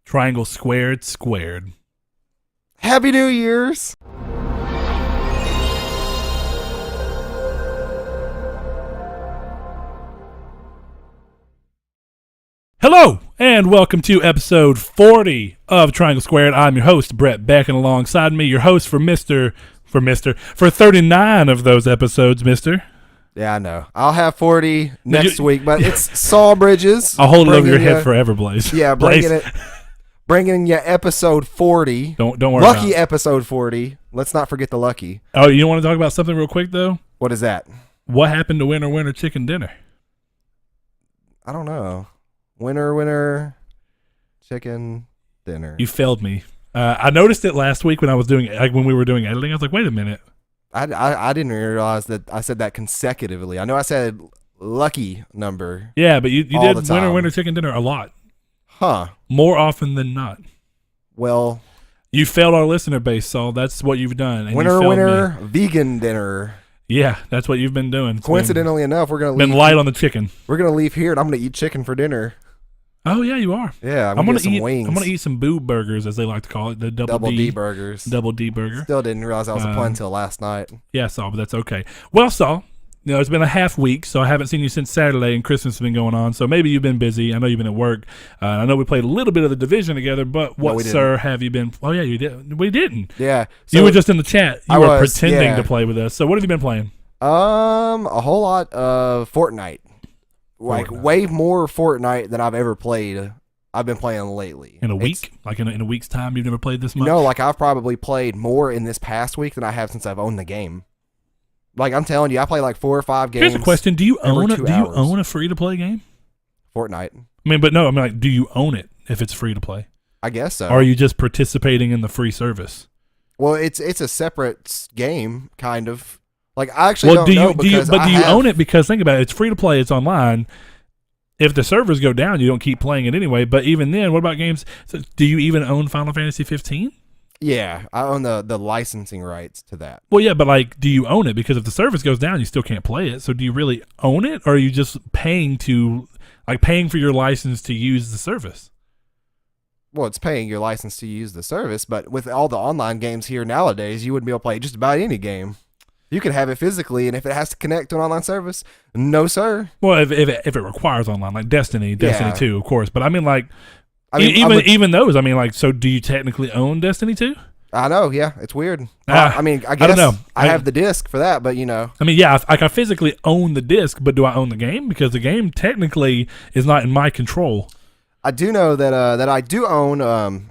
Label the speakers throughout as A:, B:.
A: Triangle squared, squared.
B: Happy New Year's.
A: Hello, and welcome to episode 40 of Triangle Squared. I'm your host, Brett Beck, and alongside me, your host for 39 of those episodes, Mister.
B: Yeah, I know. I'll have 40 next week, but it's Saul Bridges.
A: I'll hold it over your head forever, Blaze.
B: Yeah, bringing you episode 40.
A: Don't worry.
B: Lucky episode 40. Let's not forget the lucky.
A: Oh, you want to talk about something real quick, though?
B: What is that?
A: What happened to Winter Chicken Dinner?
B: I don't know. Winter chicken dinner.
A: You failed me. I noticed it last week when we were doing editing. I was like, wait a minute.
B: I didn't realize that I said that consecutively. I know I said lucky number.
A: Yeah, but you did winter chicken dinner a lot.
B: Huh.
A: More often than not.
B: Well,
A: you failed our listener base, Saul. That's what you've done. And
B: winter vegan dinner.
A: Yeah, that's what you've been doing.
B: Coincidentally enough, we're gonna
A: been light on the chicken.
B: We're gonna leave here, and I'm gonna eat chicken for dinner.
A: Oh yeah, you are.
B: Yeah, I'm gonna eat some wings.
A: I'm gonna eat some boob burgers, as they like to call it, the double D
B: burgers.
A: Double D burger.
B: Still didn't realize that was a pun until last night.
A: Yeah, Saul, but that's okay. Well, Saul, it's been a half week, so I haven't seen you since Saturday, and Christmas has been going on. So maybe you've been busy. I know you've been at work. I know we played a little bit of the Division together, but sir, have you been? Oh yeah, you did. We didn't.
B: Yeah,
A: so you were just in the chat. You were pretending to play with us. So what have you been playing?
B: A whole lot of Fortnite. Like way more Fortnite than I've ever played. I've been playing lately.
A: In a week? Like in a week's time, you've never played this much?
B: No, like I've probably played more in this past week than I have since I've owned the game. Like I'm telling you, I play like 4 or 5 games.
A: Here's a question: Do you own a free-to-play game?
B: Fortnite.
A: I mean, but no, I mean, like, do you own it if it's free to play?
B: I guess so.
A: Or are you just participating in the free service?
B: Well, it's a separate game, kind of. Like I actually don't know
A: do you own it? Because think about it, it's free to play, it's online. If the servers go down, you don't keep playing it anyway. But even then, what about games? So do you even own Final Fantasy 15?
B: Yeah, I own the licensing rights to that.
A: Well, yeah, but like, do you own it? Because if the service goes down, you still can't play it. So do you really own it, or are you just paying for your license to use the service?
B: Well, it's paying your license to use the service, but with all the online games here nowadays, you wouldn't be able to play just about any game. You can have it physically, and if it has to connect to an online service, no, sir.
A: Well, if it requires online, like Destiny 2, of course. But I mean, like, even those, I mean, like, so do you technically own Destiny 2?
B: I know, yeah, it's weird. I mean, I guess I don't know. I have the disc for that, but you know. I
A: mean, yeah, I physically own the disc, but do I own the game? Because the game technically is not in my control.
B: I do know that I do own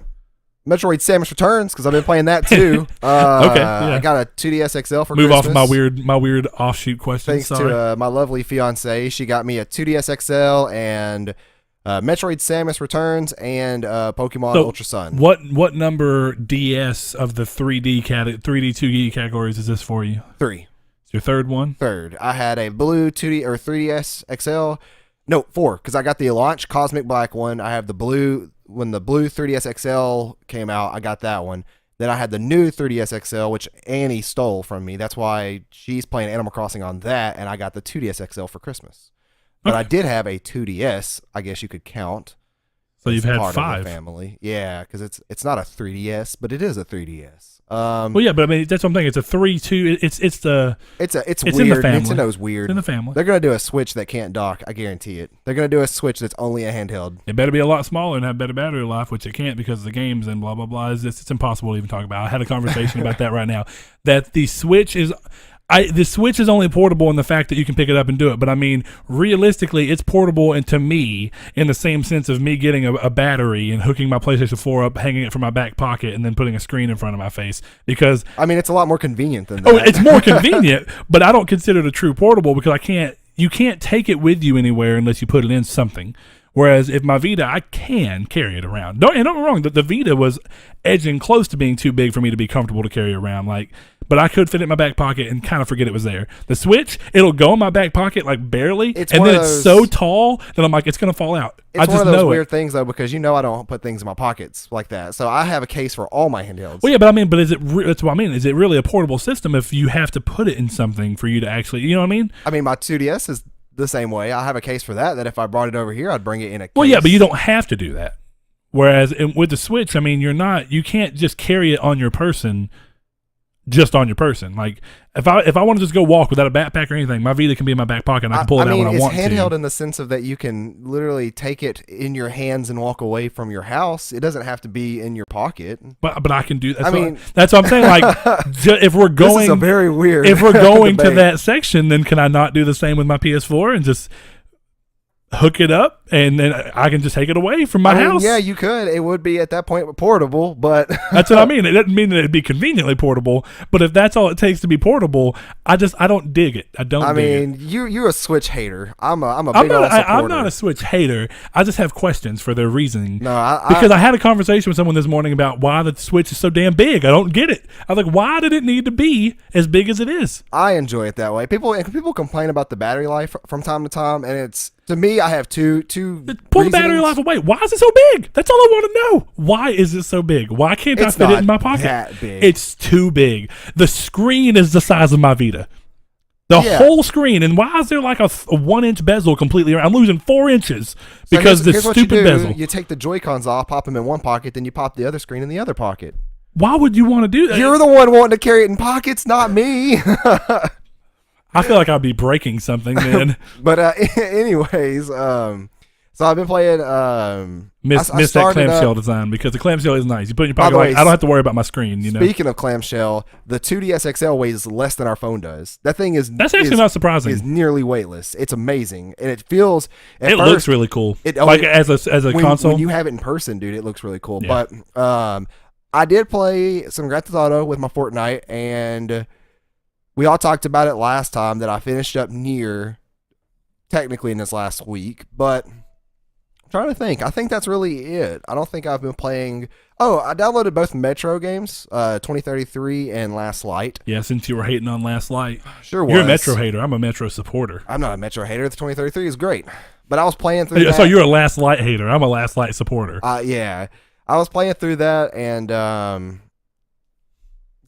B: Metroid Samus Returns, because I've been playing that too. Okay, yeah. I got a 2DS XL for Christmas.
A: Move off of my weird offshoot question.
B: Thanks to my lovely fiance. She got me a 2DS XL and Metroid Samus Returns and Pokemon Ultra Sun.
A: What number DS of the 3D 2D categories is this for you?
B: 3.
A: It's your third one?
B: Third. I had a blue 2D or 3DS XL. No, 4, because I got the Launch Cosmic Black one. I have the blue. When the blue 3DS XL came out, I got that one. Then I had the new 3DS XL, which Annie stole from me. That's why she's playing Animal Crossing on that, and I got the 2DS XL for Christmas. But I did have a 2DS, I guess you could count.
A: So you've had
B: part
A: 5.
B: Of the family. Yeah, because it's not a 3DS, but it is a 3DS.
A: Well, yeah, but I mean, that's what I'm thinking. It's a 3-2. It's weird.
B: In the family. Nintendo's weird.
A: It's in the family.
B: They're gonna do a Switch that can't dock. I guarantee it. They're gonna do a Switch that's only a handheld.
A: It better be a lot smaller and have better battery life, which it can't because of the games and blah blah blah. It's impossible to even talk about. I had a conversation about that right now. That the Switch is. The Switch is only portable in the fact that you can pick it up and do it. But I mean, realistically, it's portable and to me in the same sense of me getting a battery and hooking my PlayStation 4 up, hanging it from my back pocket, and then putting a screen in front of my face. Because
B: I mean, it's a lot more convenient than that.
A: Oh, it's more convenient, but I don't consider it a true portable because you can't take it with you anywhere unless you put it in something. Whereas if my Vita, I can carry it around. Don't get me wrong, the Vita was edging close to being too big for me to be comfortable to carry around. But I could fit it in my back pocket and kind of forget it was there. The Switch, it'll go in my back pocket like barely, and then it's so tall that I'm like, it's going to fall out.
B: It's one of those weird things, though, because I don't put things in my pockets like that. So I have a case for all my handhelds.
A: Well, yeah, but I mean, that's what I mean. Is it really a portable system if you have to put it in something for you to actually, you know what I mean?
B: I mean, my 2DS is the same way. I have a case for that if I brought it over here, I'd bring it in a case.
A: Well, yeah, but you don't have to do that. Whereas with the Switch, I mean, you can't just carry it on your person, just on your person. Like if I want to just go walk without a backpack or anything, my Vita can be in my back pocket and I can pull it out when I want to.
B: It's handheld in the sense of that you can literally take it in your hands and walk away from your house. It doesn't have to be in your pocket.
A: But I can do that. That's what I'm saying. Like if we're going,
B: this is a very weird.
A: If we're going to that section, then can I not do the same with my PS4 and just hook it up and then I can just take it away from my house?
B: Yeah, you could. It would be at that point portable, but
A: that's what I mean. It doesn't mean that it'd be conveniently portable, but if that's all it takes to be portable, I don't dig it. I mean,
B: you're a Switch hater. I'm a big old supporter.
A: I'm not a Switch hater. I just have questions for their reasoning. Because I had a conversation with someone this morning about why the Switch is so damn big. I don't get it. I was like, why did it need to be as big as it is?
B: I enjoy it that way. People complain about the battery life from time to time, and it's, to me, I have two
A: pull the battery life away. Why is it so big? That's all I want to know. Why is it so big? Why can't I fit it in my pocket?
B: That big.
A: It's too big. The screen is the size of my Vita. The whole screen. And why is there like a 1-inch bezel completely around? I'm losing 4 inches because this stupid bezel.
B: You take the Joy-Cons off, pop them in one pocket, then you pop the other screen in the other pocket.
A: Why would you want to do that?
B: You're the one wanting to carry it in pockets, not me.
A: I feel like I'd be breaking something, man.
B: But anyways, so I've been playing.
A: Miss that clamshell design, because the clamshell is nice. You put it in your pocket. I don't have to worry about my screen.
B: Speaking of clamshell, the 2DS XL weighs less than our phone does. That thing is.
A: That's actually not surprising.
B: It's nearly weightless. It's amazing, and it feels.
A: It looks really cool. As a console.
B: When you have it in person, dude, it looks really cool.
A: Yeah.
B: But I did play some Grand Theft Auto with my Fortnite, and we all talked about it last time that I finished up near, technically in this last week, but I'm trying to think. I think that's really it. I don't think I've been playing. Oh, I downloaded both Metro games, 2033 and Last Light.
A: Yeah, since you were hating on Last Light.
B: Sure was.
A: You're a Metro hater. I'm a Metro supporter.
B: I'm not a Metro hater. The 2033 is great. But I was playing through that.
A: So you're a Last Light hater. I'm a Last Light supporter.
B: Yeah. I was playing through that and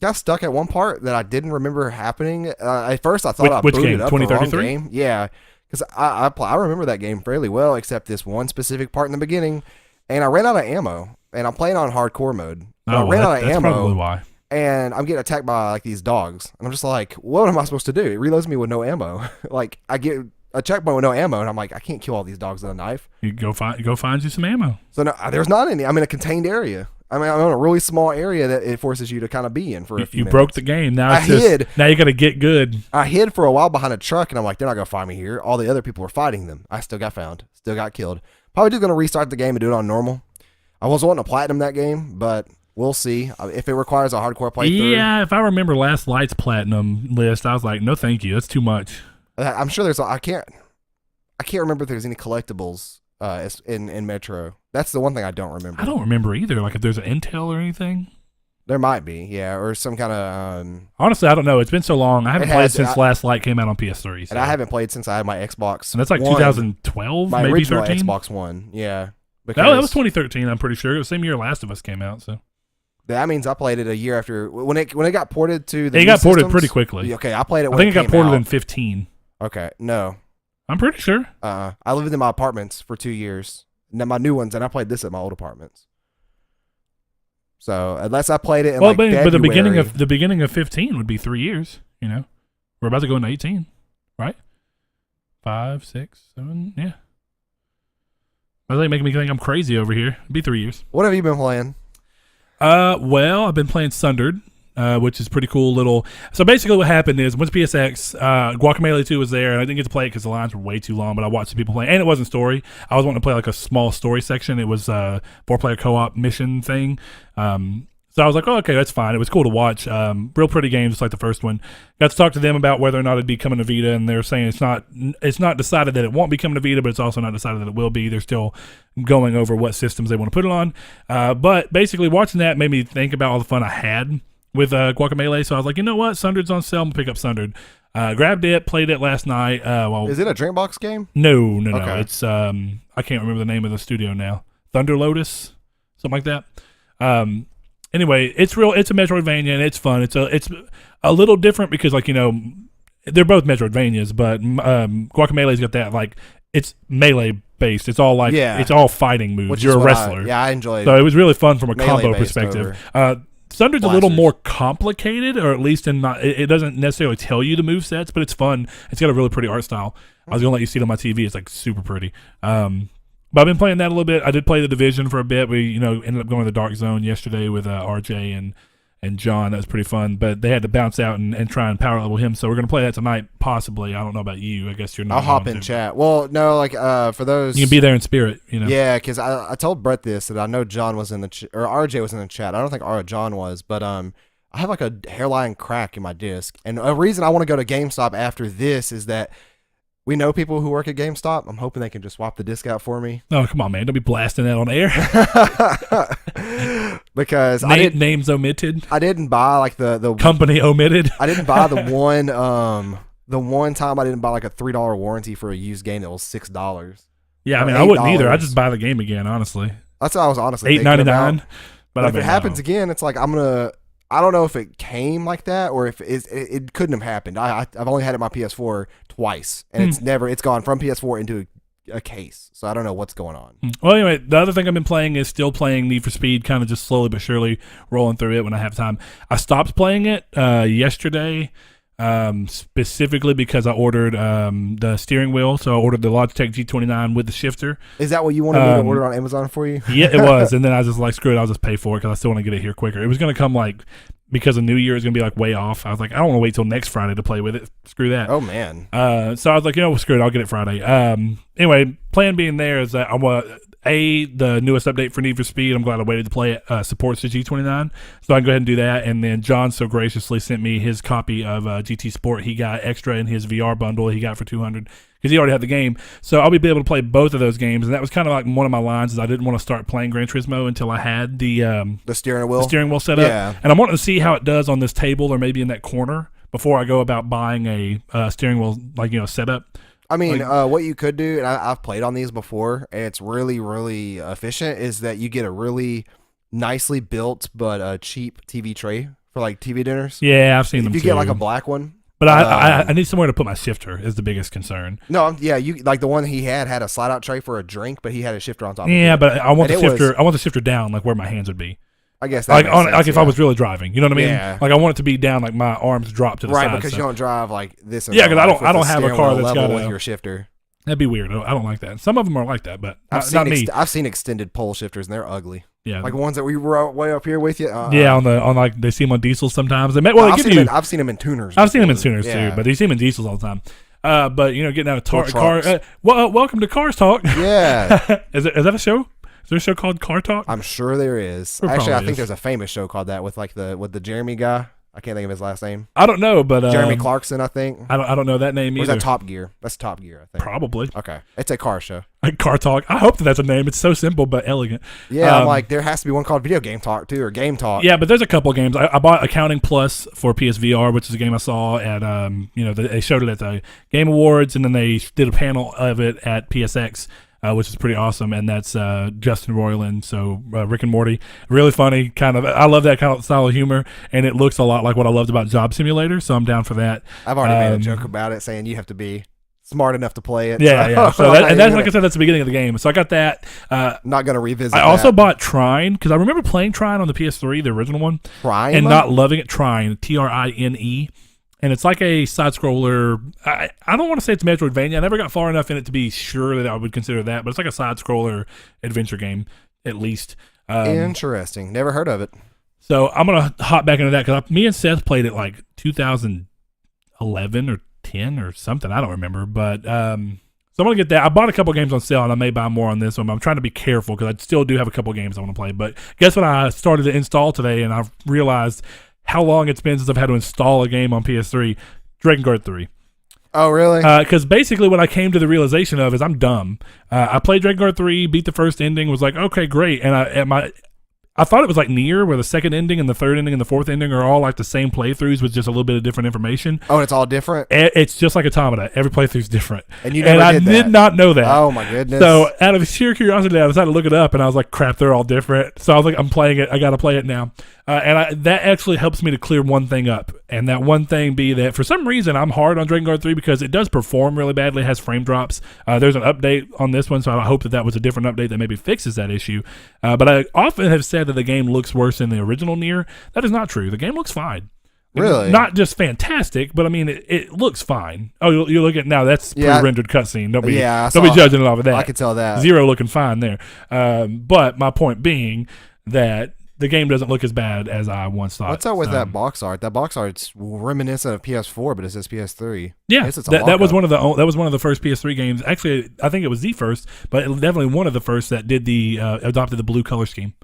B: got stuck at one part that I didn't remember happening. At first, I thought I booted up the wrong game. Yeah, because I remember that game fairly well, except this one specific part in the beginning, and I ran out of ammo. And I'm playing on hardcore mode. I ran out of ammo. That's
A: probably why.
B: And I'm getting attacked by like these dogs, and I'm just like, what am I supposed to do? It reloads me with no ammo. Like I get a checkpoint with no ammo, and I'm like, I can't kill all these dogs with a knife.
A: You go find you some ammo.
B: So no, there's not any. I'm in a contained area. I mean, I'm in a really small area that it forces you to kind of be in for a few minutes.
A: You broke the game. Now hid. Now you got to get good.
B: I hid for a while behind a truck, and I'm like, they're not going to find me here. All the other people were fighting them. I still got found. Still got killed. Probably just going to restart the game and do it on normal. I was wanting to platinum that game, but we'll see. If it requires a hardcore playthrough.
A: Yeah, if I remember Last Light's platinum list, I was like, no thank you. That's too much.
B: I'm sure there's... I can't remember if there's any collectibles in Metro. That's the one thing I don't remember.
A: I don't remember either. Like if there's an intel or anything.
B: There might be, yeah, or some kind of.
A: Honestly, I don't know. It's been so long. I haven't played since Last Light came out on PS3. So.
B: And I haven't played since I had my Xbox.
A: And that's like 2012,
B: my
A: maybe
B: original
A: 13?
B: Xbox One, yeah.
A: No, that was 2013. I'm pretty sure it was the same year Last of Us came out. So
B: that means I played it a year after when it got ported to the.
A: It got ported pretty quickly.
B: Okay, I played it.
A: I think it got ported in 15.
B: Okay, no.
A: I'm pretty sure.
B: I lived in my apartments for 2 years. Now my new ones, and I played this at my old apartments. So unless I played it in but
A: the beginning of 15 would be 3 years. You know, we're about to go into 18, right? 5, 6, 7, yeah. I think making me think I'm crazy over here. It'd be 3 years.
B: What have you been playing?
A: Well, I've been playing Sundered. Which is pretty cool little. So basically what happened is once PSX, Guacamelee 2 was there, and I didn't get to play it because the lines were way too long, but I watched some people play, and it wasn't story. I was wanting to play like a small story section. It was a 4-player co-op mission thing. So I was like, oh, okay, that's fine. It was cool to watch. Real pretty game, just like the first one. Got to talk to them about whether or not it'd be coming to Vita, and they're saying it's not decided that it won't be coming to Vita, but it's also not decided that it will be. They're still going over what systems they want to put it on. But basically watching that made me think about all the fun I had with Guacamelee, so I was like, you know what? Sundered's on sale. I'm going to pick up Sundered. Grabbed it, played it last night.
B: Is it a Dreambox game?
A: No.
B: Okay.
A: It's, I can't remember the name of the studio now. Thunder Lotus? Something like that. Anyway, it's a Metroidvania, and it's fun. It's a little different because, like, you know, they're both Metroidvanias, but Guacamelee's got that, like, it's melee based. It's all like it's all fighting moves.
B: Which
A: You're
B: is
A: a
B: what
A: wrestler.
B: I enjoyed.
A: So it was really fun from a combo
B: melee-based
A: perspective. Thunder's a little
B: blasters.
A: more complicated, or at least in my, it doesn't necessarily tell you the move sets, but it's fun. It's got a really pretty art style. I was gonna let you see it on my TV. It's like super pretty. But I've been playing that a little bit. I did play the Division for a bit. We ended up going to the Dark Zone yesterday with RJ and John. That was pretty fun. But they had to bounce out and try and power level him. So we're gonna play that tonight, possibly. I don't know about you. I guess you're not.
B: I'll hop in chat. Well, no, like for those,
A: you can be there in spirit.
B: Yeah, because I told Brett this, that I know John was in the or RJ was in the chat. I don't think John was, but I have like a hairline crack in my disc, and a reason I want to go to GameStop after this is that we know people who work at GameStop. I'm hoping they can just swap the disc out for me.
A: Oh, come on, man. Don't be blasting that on air.
B: Because
A: names omitted.
B: I didn't buy like the
A: company omitted.
B: I didn't buy the one time I didn't buy like a $3 warranty for a used game that was $6.
A: Yeah, I mean, I wouldn't either. I just buy the game again, honestly.
B: That's what I was honestly
A: $8.99.
B: But if it happens again, it's like I don't know if it came like that or if it couldn't have happened. I've only had it on my PS4 twice, and it's gone from PS4 into a case. So I don't know what's going on.
A: Well, anyway, the other thing I've been playing is still playing Need for Speed, kind of just slowly but surely rolling through it when I have time. I stopped playing it yesterday, specifically because I ordered the steering wheel. So I ordered the Logitech G29 with the shifter.
B: Is that what you wanted me to order on Amazon for you?
A: Yeah, it was. And then I was just like, screw it, I'll just pay for it because I still want to get it here quicker. It was going to come like, because of New Year is going to be like way off. I was like, I don't want to wait till next Friday to play with it. Screw that.
B: Oh, man.
A: So I was like, screw it, I'll get it Friday. Anyway, plan being there is that I want the newest update for Need for Speed. I'm glad I waited to play it. Supports the G29, so I can go ahead and do that. And then John so graciously sent me his copy of GT Sport. He got extra in his VR bundle. He got for $200 because he already had the game. So I'll be able to play both of those games. And that was kind of like one of my lines is I didn't want to start playing Gran Turismo until I had the
B: steering wheel
A: set up.
B: Yeah.
A: And I'm wanting to see how it does on this table or maybe in that corner before I go about buying a steering wheel setup.
B: I mean, what you could do, and I've played on these before, and it's really, really efficient, is that you get a really nicely built but cheap TV tray for like TV dinners.
A: Yeah, I've seen them
B: too. If you get like a black one.
A: But I need somewhere to put my shifter is the biggest concern.
B: No, yeah, you like the one he had a slide out tray for a drink, but he had a shifter on top of it.
A: Yeah, but I want the shifter. I want the shifter down, like where my hands would be.
B: I guess that
A: like if I was really driving, you know what I mean?
B: Yeah.
A: Like I want it to be down, like my arms drop to the side.
B: Right, because you don't drive like this.
A: Yeah, because I don't have a car that's got
B: with your shifter.
A: That'd be weird. I don't like that. Some of them are like that, but
B: not
A: me.
B: I've seen extended pole shifters and they're ugly.
A: Yeah,
B: like ones that we were way up here with you.
A: Yeah, on like they see them on diesels sometimes.
B: I've seen them in tuners.
A: I've seen them in tuners too, but you see them in diesels all the time. But getting out of car. Welcome to Cars Talk.
B: Yeah,
A: is that a show? Is there a show called Car Talk?
B: I'm sure there is. Actually, I think there's a famous show called that with the Jeremy guy. I can't think of his last name.
A: I don't know, but
B: Jeremy Clarkson, I think.
A: I don't know that name either.
B: Or is that Top Gear? That's Top Gear, I think.
A: Probably.
B: Okay, it's a car show.
A: Like Car Talk. I hope that's a name. It's so simple but elegant.
B: Yeah, I'm like there has to be one called Video Game Talk too, or Game Talk.
A: Yeah, but there's a couple of games. I bought Accounting Plus for PSVR, which is a game I saw at they showed it at the Game Awards, and then they did a panel of it at PSX. Which is pretty awesome, and that's Justin Roiland, so Rick and Morty. Really funny, kind of. I love that kind of style of humor, and it looks a lot like what I loved about Job Simulator, so I'm down for that.
B: I've already made a joke about it, saying you have to be smart enough to play it.
A: Yeah. So that's like I said, that's the beginning of the game. So I got that.
B: Not going to revisit
A: I also bought Trine, because I remember playing Trine on the PS3, the original one, and not loving it. Trine, Trine. And it's like a side-scroller. I don't want to say it's Metroidvania. I never got far enough in it to be sure that I would consider that. But it's like a side-scroller adventure game, at least.
B: Interesting. Never heard of it.
A: So I'm going to hop back into that because me and Seth played it like 2011 or 10 or something. I don't remember. But so I'm going to get that. I bought a couple games on sale, and I may buy more on this one. But I'm trying to be careful because I still do have a couple games I want to play. But guess what I started to install today, and I've realized how long it's been since I've had to install a game on PS3. Dragon Guard 3.
B: Oh, really?
A: Because basically what I came to the realization of is I'm dumb. I played Dragon Guard 3, beat the first ending, was like, okay, great. And I thought it was like Nier, where the second ending and the third ending and the fourth ending are all like the same playthroughs with just a little bit of different information.
B: Oh, and it's all different?
A: It's just like Automata. Every playthrough's different.
B: And you never
A: did not know that.
B: Oh, my goodness.
A: So out of sheer curiosity, I decided to look it up, and I was like, crap, they're all different. So I was like, I'm playing it. I got to play it now. That actually helps me to clear one thing up. And that one thing be that for some reason, I'm hard on Dragon Guard 3 because it does perform really badly. It has frame drops. There's an update on this one, so I hope that was a different update that maybe fixes that issue. But I often have said that the game looks worse than the original Nier. That is not true. The game looks fine.
B: Really?
A: Not just fantastic, but I mean, it looks fine. Oh, you look at now. That's pre-rendered cutscene. Don't be judging it off of that.
B: I can tell that.
A: Zero looking fine there. But my point being that the game doesn't look as bad as I once thought.
B: What's up with that box art? That box art's reminiscent of PS4, but it says PS3.
A: Yeah, that was one of the first PS3 games. Actually, I think it was the first, but definitely one of the first that did adopted the blue color scheme.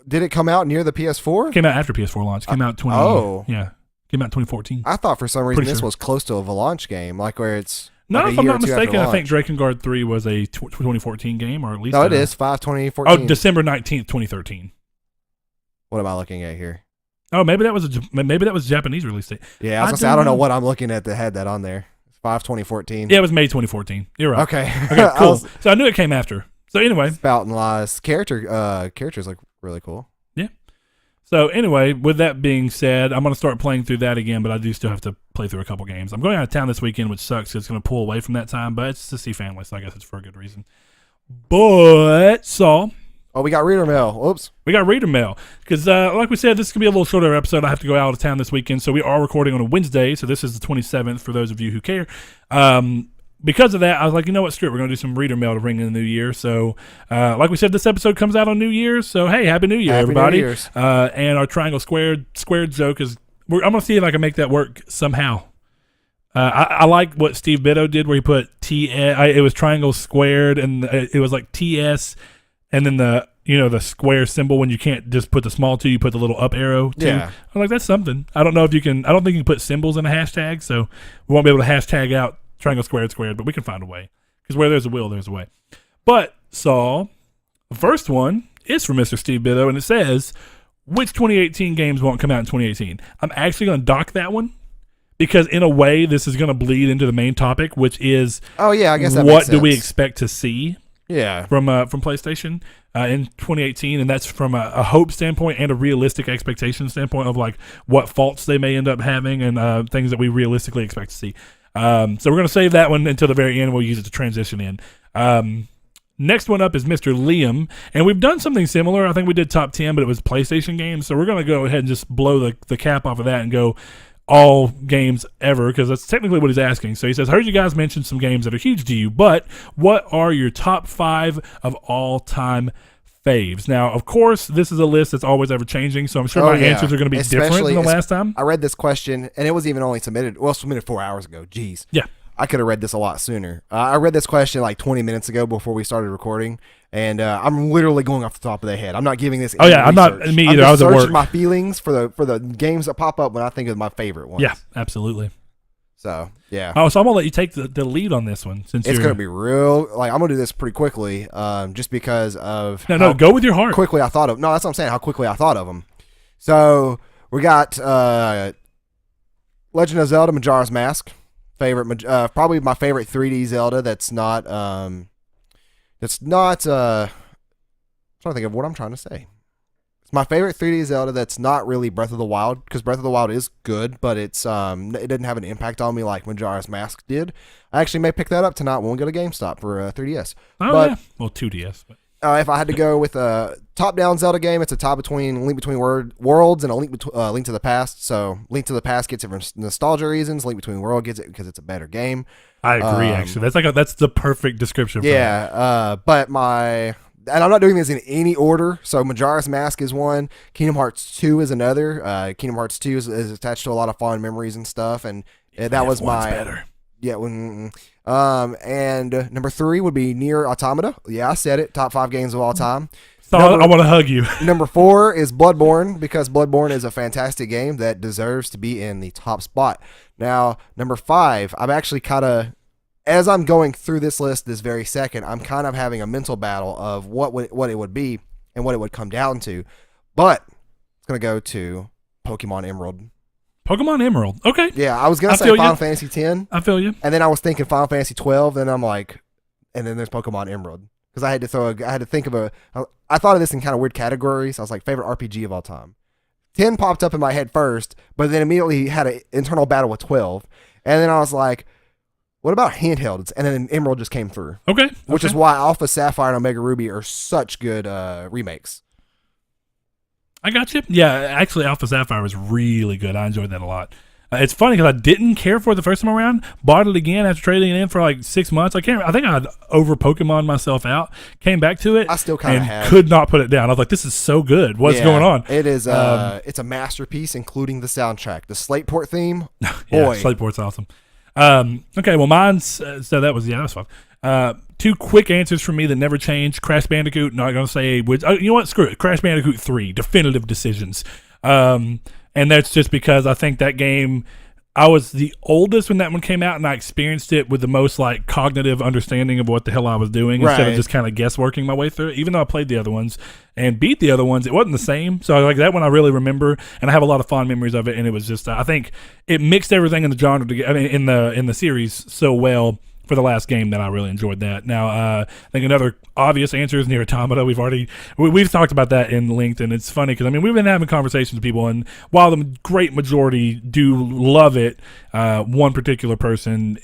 B: Did it come out near the PS4?
A: Came out after PS4 launch. Came out Came out in 2014.
B: I thought for some reason this was close to a launch game, like where it's.
A: No,
B: like
A: if I'm not mistaken, I think Dragon Guard 3 was a 2014 game, or at least.
B: No, it is 5/2014.
A: Oh, December 19th, 2013.
B: What am I looking at here?
A: Oh, maybe that was Japanese release date.
B: Yeah, I was gonna say I don't know what I'm looking at that had that on there. 5/2014.
A: Yeah, it was May 2014. You're right.
B: Okay,
A: cool. So I knew it came after. So anyway,
B: spouting lies. Characters look really cool.
A: Yeah. So anyway, with that being said, I'm going to start playing through that again, but I do still have to play through a couple games. I'm going out of town this weekend, which sucks because it's going to pull away from that time, but it's to see family, so I guess it's for a good reason. But, Saul.
B: Oh, we got reader mail. Oops.
A: We got reader mail. Because, like we said, this is going to be a little shorter episode. I have to go out of town this weekend, so we are recording on a Wednesday, so this is the 27th for those of you who care. Because of that, I was like, you know what, screw it. We're going to do some reader mail to ring in the new year. So, like we said, this episode comes out on New Year's. So, hey, Happy New Year, everybody. New Year's. And our triangle squared joke is, I'm going to see if I can make that work somehow. I like what Steve Bitto did where he put it was triangle squared, and it was like TS, and then the square symbol when you can't just put the small two, you put the little up arrow too. Yeah. I'm like, that's something. I don't think you can put symbols in a hashtag, so we won't be able to hashtag out triangle squared, but we can find a way. Because where there's a will, there's a way. But, Saul, the first one is from Mr. Steve Bitto, and it says, which 2018 games won't come out in 2018? I'm actually going to dock that one, because in a way, this is going to bleed into the main topic, which is,
B: I guess that
A: what
B: makes sense.
A: do we expect to see from PlayStation in 2018? And that's from a hope standpoint and a realistic expectation standpoint of like what faults they may end up having and things that we realistically expect to see. So we're going to save that one until the very end. We'll use it to transition in. Next one up is Mr. Liam, and we've done something similar. I think we did top 10, but it was PlayStation games. So we're going to go ahead and just blow the cap off of that and go all games ever, because that's technically what he's asking. So he says, heard you guys mention some games that are huge to you, but what are your top 5 of all time faves? Now, of course, this is a list that's always ever changing, so I'm sure my answers are going to be different than the last time.
B: I read this question, and it was even only submitted 4 hours ago. Jeez.
A: Yeah.
B: I could have read this a lot sooner. I read this question like 20 minutes ago before we started recording, and I'm literally going off the top of the head. I'm not giving this any research.
A: I'm not me either.
B: I'm
A: I was at work.
B: searching my feelings for the games that pop up when I think of my favorite ones.
A: Yeah, absolutely.
B: So, yeah.
A: Oh, so I'm going to let you take the lead on this one. Since
B: it's going to be real. Like, I'm going to do this pretty quickly just because of
A: No, go with your heart.
B: Quickly I thought of. No, that's what I'm saying, how quickly I thought of them. So, we got Legend of Zelda Majora's Mask. Probably my favorite 3D Zelda that's not I'm trying to think of what I'm trying to say. It's my favorite 3D Zelda that's not really Breath of the Wild, because Breath of the Wild is good, but it didn't have an impact on me like Majora's Mask did. I actually may pick that up tonight when we go to GameStop for 3DS.
A: Yeah. Well, 2DS. But.
B: If I had to go with a top-down Zelda game, it's a tie between Link Between Worlds and a Link to the Past. So Link to the Past gets it for nostalgia reasons. Link Between Worlds gets it because it's a better game.
A: I agree. Actually, that's the perfect description.
B: But and I'm not doing this in any order. So Majora's Mask is one. Kingdom Hearts 2 is another. Kingdom Hearts 2 is attached to a lot of fond memories and stuff, and that was my
A: better.
B: Yeah. And number 3 would be Nier Automata. Yeah, I said it. Top 5 games of all time.
A: So I want to hug you.
B: Number 4 is Bloodborne, because Bloodborne is a fantastic game that deserves to be in the top spot. Now, number 5, I'm actually kind of, as I'm going through this list this very second, I'm kind of having a mental battle of what it would be. and what it would come down to. But it's going to go to Pokemon Emerald.
A: Pokemon Emerald. Okay.
B: Yeah, I was going to say Final Fantasy X.
A: I feel you.
B: And then I was thinking Final Fantasy 12, and I'm like, and then there's Pokemon Emerald. Because I had to think of I thought of this in kind of weird categories. I was like, favorite RPG of all time. 10 popped up in my head first, but then immediately had an internal battle with 12. And then I was like, what about handhelds? And then Emerald just came through.
A: Okay.
B: Which is why Alpha Sapphire and Omega Ruby are such good remakes.
A: I got you. Yeah, actually, Alpha Sapphire was really good. I enjoyed that a lot. It's funny because I didn't care for it the first time around. Bought it again after trading it in for like 6 months. I think I'd over Pokemon myself out. Came back to it.
B: I still kind of have.
A: Could not put it down. I was like, this is so good. What's going on?
B: It is. It's a masterpiece, including the soundtrack. The Slateport theme.
A: Yeah,
B: boy.
A: Slateport's awesome. Okay, well, mine's so that was fun. 2 quick answers from me that never change. Crash Bandicoot. Not going to say which. You know what? Screw it. Crash Bandicoot 3. Definitive decisions. And that's just because I think that game, I was the oldest when that one came out, and I experienced it with the most like cognitive understanding of what the hell I was doing instead of just kind of guessworking my way through it. Even though I played the other ones and beat the other ones, it wasn't the same. So like that one I really remember, and I have a lot of fond memories of it. And it was just, I think it mixed everything in the genre together. I mean, in the series so well for the last game that I really enjoyed that. Now, I think another obvious answer is Nier Automata. We've talked about that in length, and it's funny because, I mean, we've been having conversations with people, and while the great majority do love it, one particular person,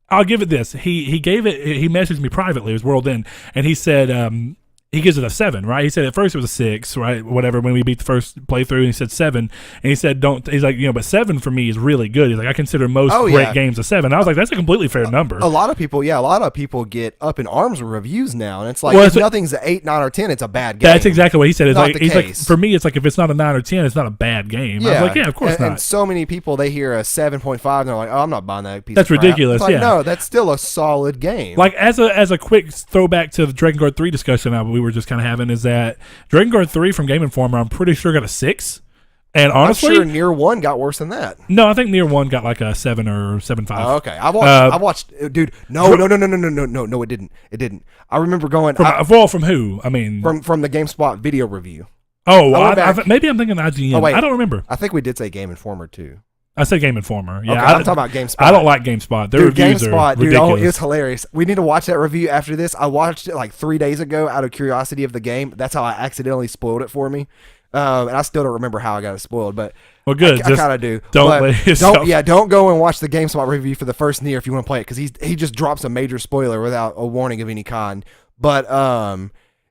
A: I'll give it this. He messaged me privately, it was World End, and he said, he gives it a 7, right? He said at first it was a 6, right? Whatever, when we beat the first playthrough, and he said 7. And he said, he's like, but 7 for me is really good. He's like, I consider most great games a 7. I was like, that's a completely fair number.
B: A lot of people get up in arms with reviews now. And it's like, if nothing's an 8, 9, or 10, it's a bad game.
A: That's exactly what he said.
B: He's
A: like, for me, it's like, if it's not a 9 or 10, it's not a bad game.
B: Yeah.
A: I was like, yeah, of course not.
B: And so many people, they hear a 7.5, and they're like, oh, I'm not buying that piece
A: That's
B: of crap.
A: ridiculous,
B: It's like,
A: yeah.
B: no, that's still a solid game.
A: Like, as a quick throwback to the Dragon Guard 3 discussion we were just kind of having, is that Dragon Guard 3 from Game Informer, I'm pretty sure got a 6. And honestly,
B: I'm sure Nier 1 got worse than that.
A: No, I think Nier 1 got like a 7 or 7.5.
B: Oh, okay. I watched, dude. No, it didn't. It didn't. I remember going.
A: From who? I mean,
B: from the GameSpot video review.
A: Oh, maybe I'm thinking IGN.
B: Oh, wait.
A: I don't remember.
B: I think we did say Game Informer too.
A: I said Game Informer. Yeah,
B: okay, I'm talking about GameSpot.
A: I don't like GameSpot. Their reviews are ridiculous.
B: It was hilarious. We need to watch that review after this. I watched it like 3 days ago out of curiosity of the game. That's how I accidentally spoiled it for me. And I still don't remember how I got it spoiled, but
A: well, good.
B: I kind of do. Don't go and watch the GameSpot review for the first Nier if you want to play it, because he just drops a major spoiler without a warning of any kind. But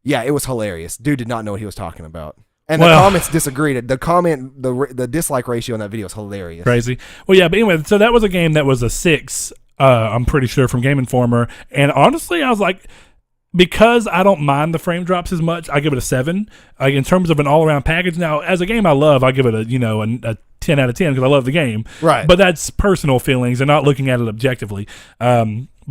B: yeah, it was hilarious. Dude did not know what he was talking about. And the comments disagreed. The dislike ratio on that video is hilarious.
A: Crazy. Well, yeah, but anyway, so that was a game that was a 6, I'm pretty sure, from Game Informer. And honestly, I was like, because I don't mind the frame drops as much, I give it a 7. In terms of an all-around package, now, as a game I love, I give it a 10 out of 10 because I love the game.
B: Right.
A: But that's personal feelings and not looking at it objectively. But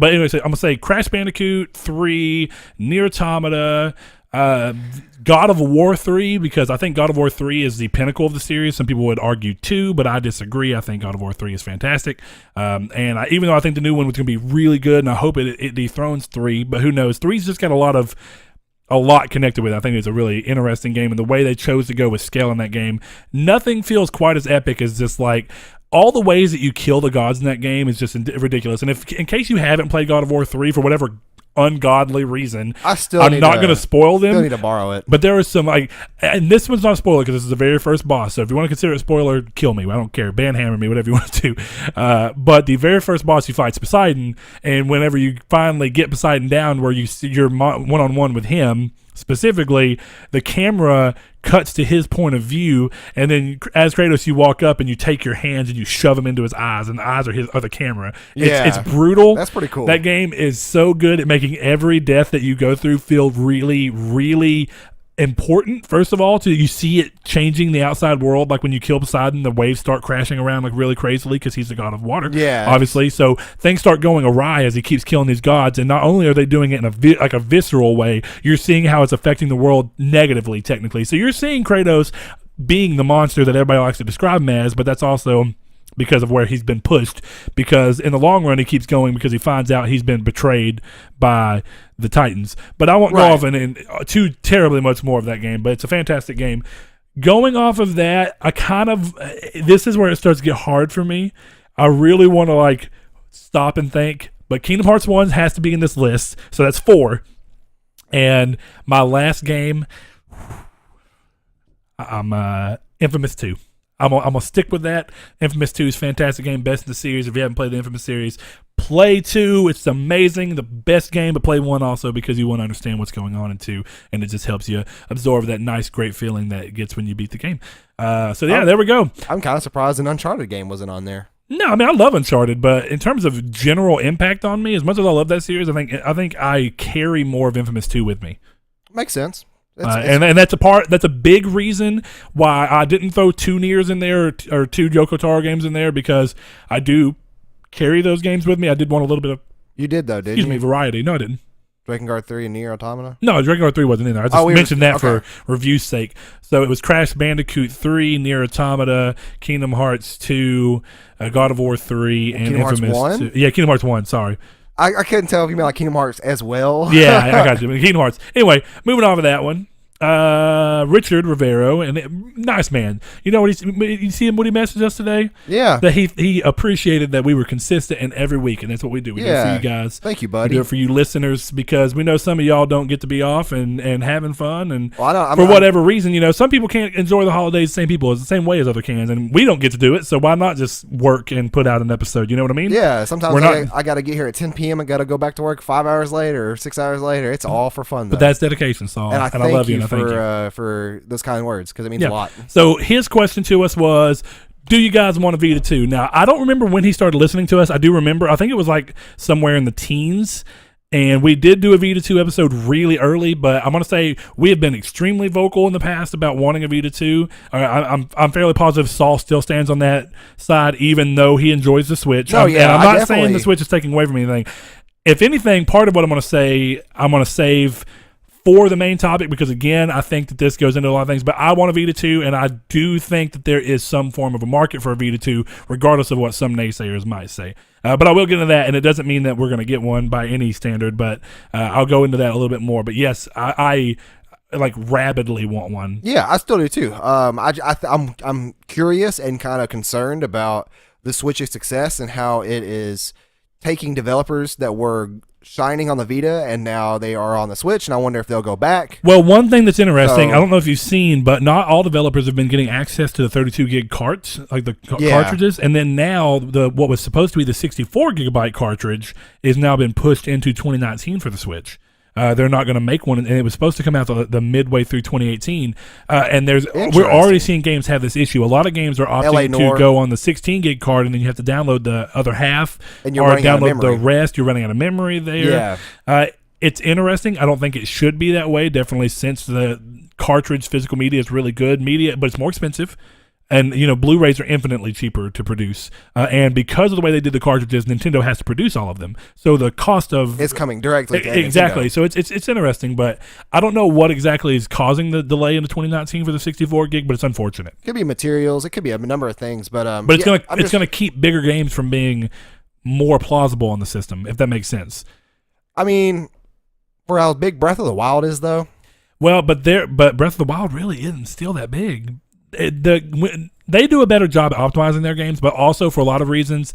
A: anyway, so I'm going to say Crash Bandicoot 3, Nier Automata, God of War 3, because I think God of War 3 is the pinnacle of the series. Some people would argue 2, but I disagree. I think God of War 3 is fantastic. Even though I think the new one was going to be really good, and I hope it dethrones 3, but who knows? 3's just got a lot connected with it. I think it's a really interesting game, and the way they chose to go with scale in that game, nothing feels quite as epic as just like all the ways that you kill the gods in that game is just ridiculous. And if, in case you haven't played God of War 3 for whatever ungodly reason, I'm not going to spoil them.
B: Still need to borrow it.
A: But there is some and this one's not a spoiler because this is the very first boss. So if you want to consider it a spoiler, kill me. I don't care. Banhammer me, whatever you want to do. But the very first boss you fight is Poseidon, and whenever you finally get Poseidon down, where you see you're one-on-one with him. Specifically, the camera cuts to his point of view, and then as Kratos, you walk up and you take your hands and you shove them into his eyes, and the eyes are the camera. It's brutal.
B: That's pretty cool.
A: That game is so good at making every death that you go through feel really, really important. First of all, you see it changing the outside world, like when you kill Poseidon, the waves start crashing around like really crazily because he's the god of water.
B: Yeah,
A: obviously. So things start going awry as he keeps killing these gods, and not only are they doing it in a visceral way, you're seeing how it's affecting the world negatively, technically. So you're seeing Kratos being the monster that everybody likes to describe him as, but that's also because of where he's been pushed, because in the long run he keeps going because he finds out he's been betrayed by the Titans. But I won't go off in too terribly much more of that game, but it's a fantastic game. Going off of that, this is where it starts to get hard for me. I really want to like stop and think, but Kingdom Hearts 1 has to be in this list, so that's 4. And my last game, I'm Infamous 2. I'm gonna stick with that. Infamous 2 is a fantastic game, best in the series. If you haven't played the Infamous series, play 2. It's amazing, the best game, but play 1 also because you want to understand what's going on in 2, and it just helps you absorb that nice, great feeling that it gets when you beat the game. There we go.
B: I'm kind of surprised an Uncharted game wasn't on there.
A: No, I mean I love Uncharted, but in terms of general impact on me, as much as I love that series, I think I carry more of Infamous 2 with me.
B: Makes sense.
A: And that's a big reason why I didn't throw 2 Niers in there or 2 Yoko Taro games in there, because I do carry those games with me. I did want a little bit of
B: you did though, didn't you?
A: Variety. No, I didn't.
B: Drakengard 3 and Nier Automata?
A: No, Drakengard 3 wasn't in there. I just mentioned that for review's sake. So it was Crash Bandicoot 3, Nier Automata, Kingdom Hearts 2, God of War 3, and
B: Kingdom
A: Infamous
B: Hearts 1?
A: 2. Yeah, Kingdom Hearts 1, sorry.
B: I couldn't tell if you meant like Kingdom Hearts as well.
A: Yeah, I got you. Kingdom Hearts. Anyway, moving on to that one. Richard Rivero, and nice man. You know what you see him when he messaged us today?
B: Yeah.
A: That he appreciated that we were consistent in every week, and that's what we do. We do it for you guys.
B: Thank you, buddy.
A: We do it for you listeners, because we know some of y'all don't get to be off and having fun, and
B: for
A: whatever reason, some people can't enjoy the holidays the same way as other cans, and we don't get to do it, so why not just work and put out an episode? You know what I mean?
B: Yeah, sometimes I got to get here at 10 p.m. and got to go back to work 5 hours later or 6 hours later. It's all for fun, though.
A: But that's dedication, Saul,
B: and I love you. For those kind words, because it means a lot.
A: So his question to us was, do you guys want a Vita 2? Now, I don't remember when he started listening to us. I do remember, I think it was like somewhere in the teens, and we did do a Vita 2 episode really early, but I'm going to say we have been extremely vocal in the past about wanting a Vita 2. I'm fairly positive Saul still stands on that side, even though he enjoys the Switch. I'm not saying the Switch is taking away from anything. If anything, part of what I'm going to say, I'm going to save for the main topic, because again, I think that this goes into a lot of things, but I want a Vita 2, and I do think that there is some form of a market for a Vita 2, regardless of what some naysayers might say. But I will get into that, and it doesn't mean that we're going to get one by any standard, but I'll go into that a little bit more. But yes, I like rabidly want one.
B: Yeah, I still do too. I'm curious and kind of concerned about the Switch's success and how it is taking developers that were shining on the Vita, and now they are on the Switch, and I wonder if they'll go back.
A: Well, one thing that's interesting, I don't know if you've seen, but not all developers have been getting access to the 32 gig carts, like the cartridges, and then now what was supposed to be the 64 gigabyte cartridge is now been pushed into 2019 for the Switch. They're not going to make one, and it was supposed to come out the midway through 2018. And we're already seeing games have this issue. A lot of games are opting to go on the 16 gig card, and then you have to download the other half,
B: and you're running out of memory.
A: The rest. You're running out of memory there. Yeah. It's interesting. I don't think it should be that way. Definitely, since the cartridge physical media is really good media, but it's more expensive. And, Blu-rays are infinitely cheaper to produce. And because of the way they did the cartridges, Nintendo has to produce all of them. So the cost of...
B: It's coming directly to
A: exactly.
B: Nintendo.
A: So it's interesting, but I don't know what exactly is causing the delay into 2019 for the 64 gig, but it's unfortunate.
B: It could be materials. It could be a number of things, but
A: it's gonna keep bigger games from being more plausible on the system, if that makes sense.
B: I mean, for how big Breath of the Wild is, though.
A: Well, but Breath of the Wild really isn't still that big. They do a better job at optimizing their games, but also for a lot of reasons,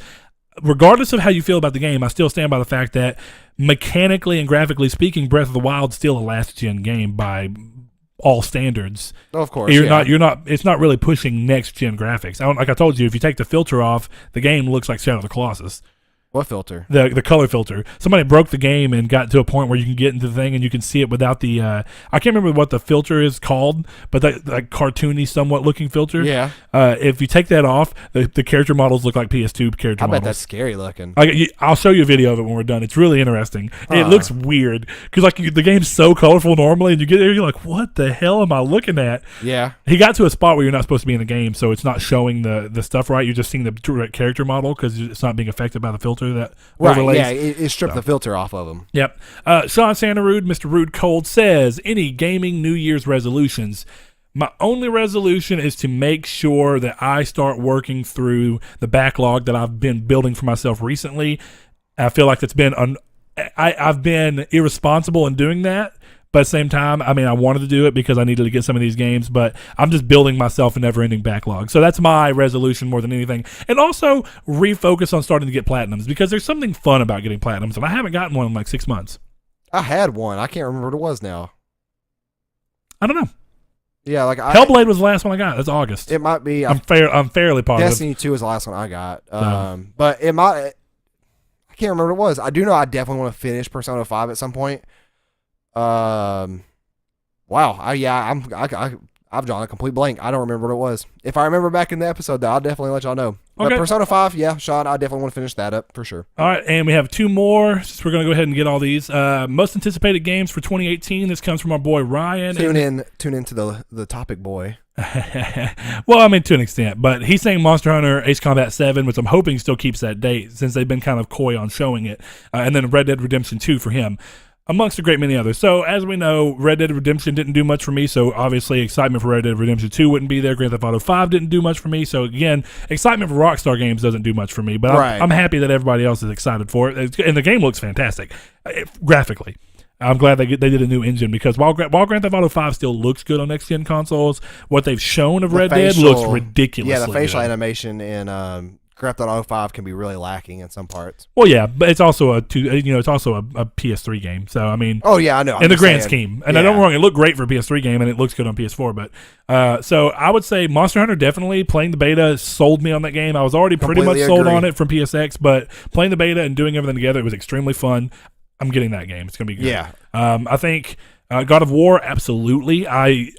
A: regardless of how you feel about the game, I still stand by the fact that mechanically and graphically speaking, Breath of the Wild is still a last gen game by all standards.
B: Oh, of course,
A: you're not. It's not really pushing next gen graphics. Like I told you, if you take the filter off, the game looks like Shadow of the Colossus.
B: What filter?
A: The color filter. Somebody broke the game and got to a point where you can get into the thing and you can see it without the I can't remember what the filter is called, but that cartoony somewhat looking filter.
B: Yeah.
A: If you take that off, the character models look like PS2 character models.
B: I bet that's scary looking.
A: I'll show you a video of it when we're done. It's really interesting. It looks weird because the game's so colorful normally, and you get there, you're like, what the hell am I looking at?
B: Yeah.
A: He got to a spot where you're not supposed to be in the game, so it's not showing the stuff right. You're just seeing the direct character model because it's not being affected by the filter that overlays.
B: Yeah, it stripped the filter off of them.
A: Yep. Sean Santarude, Mr. Rude Cold says, any gaming New Year's resolutions? My only resolution is to make sure that I start working through the backlog that I've been building for myself recently. I feel like I've been irresponsible in doing that. But at the same time, I mean, I wanted to do it because I needed to get some of these games, but I'm just building myself a never-ending backlog. So that's my resolution more than anything. And also refocus on starting to get platinums, because there's something fun about getting platinums, and I haven't gotten one in like 6 months.
B: I had one. I can't remember what it was now.
A: I don't know.
B: Yeah, like
A: Hellblade was the last one I got. That's August.
B: It might be.
A: I'm fairly positive.
B: Destiny 2 was the last one I got. But it might. I can't remember what it was. I do know I definitely want to finish Persona 5 at some point. Wow. I've drawn a complete blank. I don't remember what it was. If I remember back in the episode, though, I'll definitely let y'all know.
A: Okay.
B: But Persona 5, yeah, Sean, I definitely want to finish that up for sure.
A: All right, and we have 2 more. Since we're going to go ahead and get all these. Most anticipated games for 2018. This comes from our boy Ryan.
B: Tune into the topic, boy.
A: Well, I mean, to an extent, but he's saying Monster Hunter Ace Combat 7, which I'm hoping still keeps that date since they've been kind of coy on showing it, and then Red Dead Redemption 2 for him, amongst a great many others. So, as we know, Red Dead Redemption didn't do much for me, so obviously excitement for Red Dead Redemption 2 wouldn't be there. Grand Theft Auto 5 didn't do much for me, so again, excitement for Rockstar games doesn't do much for me, but I'm happy that everybody else is excited for it, and the game looks fantastic, graphically. I'm glad they did a new engine, because while Grand Theft Auto 5 still looks good on next-gen consoles, what they've shown of Red Dead looks ridiculous.
B: Yeah, the facial animation in Grand Theft Auto 5 can be really lacking in some parts.
A: Well, yeah, but it's also a PS3 game. So I mean,
B: oh yeah, I know.
A: In the grand scheme, and I don't get me wrong, it looked great for a PS3 game, and it looks good on PS4. But so I would say Monster Hunter, definitely playing the beta sold me on that game. I was already pretty much sold on it from PSX, but playing the beta and doing everything together, it was extremely fun. I'm getting that game. It's gonna be good.
B: Yeah.
A: I think God of War, absolutely. I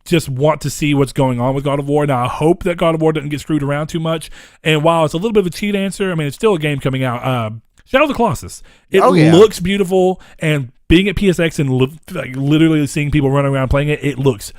A: just want to see what's going on with God of War. Now, I hope that God of War doesn't get screwed around too much. And while it's a little bit of a cheat answer, I mean, it's still a game coming out. Shadow of the Colossus. It looks beautiful, and being at PSX and literally seeing people running around playing it, it looks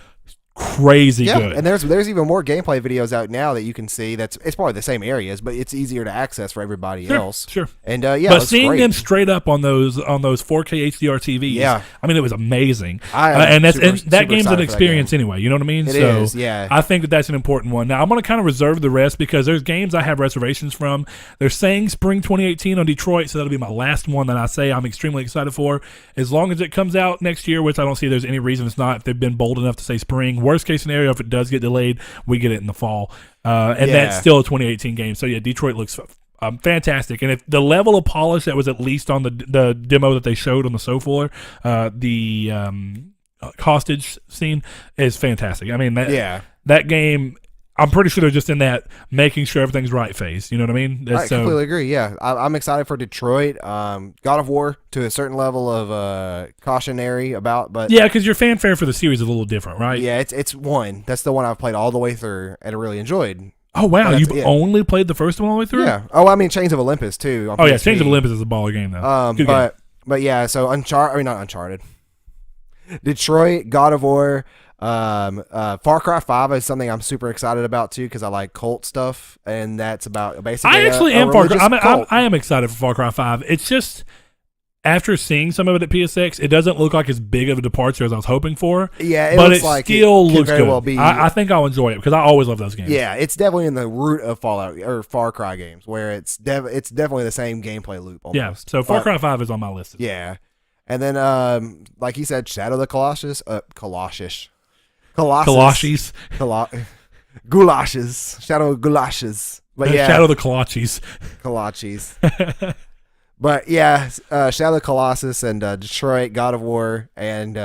A: crazy good.
B: And there's even more gameplay videos out now that you can see. It's probably the same areas, but it's easier to access for everybody else.
A: Sure.
B: And
A: but seeing them straight up on those 4K HDR TVs, I mean, it was amazing. That game's an experience anyway. You know what I mean?
B: It is. Yeah.
A: I think that's an important one. Now I'm going to kind of reserve the rest, because there's games I have reservations from. They're saying spring 2018 on Detroit, so that'll be my last one that I say I'm extremely excited for. As long as it comes out next year, which I don't see there's any reason it's not. If they've been bold enough to say spring. Worst case scenario, if it does get delayed, we get it in the fall. That's still a 2018 game. So, yeah, Detroit looks fantastic. And if the level of polish that was at least on the demo that they showed on the show floor, the hostage scene is fantastic. I mean, that game, I'm pretty sure they're just in that making sure everything's right phase. You know what I mean?
B: I completely agree. Yeah, I'm excited for Detroit. God of War, to a certain level of cautionary about, but
A: yeah, because your fanfare for the series is a little different, right?
B: Yeah, it's one. That's the one I've played all the way through and I really enjoyed.
A: Oh wow, you've only played the first one all the way through?
B: Yeah. Oh, I mean, Chains of Olympus too.
A: Oh yeah, Chains of Olympus is a baller game though.
B: But yeah, so not Uncharted. Detroit, God of War. Far Cry 5 is something I'm super excited about too, because I like cult stuff, and that's about basically.
A: I actually am Far Cry. I am excited for Far Cry 5. It's just, after seeing some of it at PSX, it doesn't look like as big of a departure as I was hoping for.
B: Yeah,
A: but it still looks good.
B: Well be,
A: I think I'll enjoy it, because I always love those games.
B: Yeah, it's definitely in the root of Fallout or Far Cry games, where it's definitely the same gameplay loop. Almost.
A: Yeah, so Far Cry 5 is on my list.
B: Yeah, and then like he said, Shadow of the Colossus.
A: Goulashes.
B: Shadow of Goulashes. But yeah,
A: Shadow of the Kolaches.
B: But yeah, Shadow of the Colossus and Detroit, God of War, and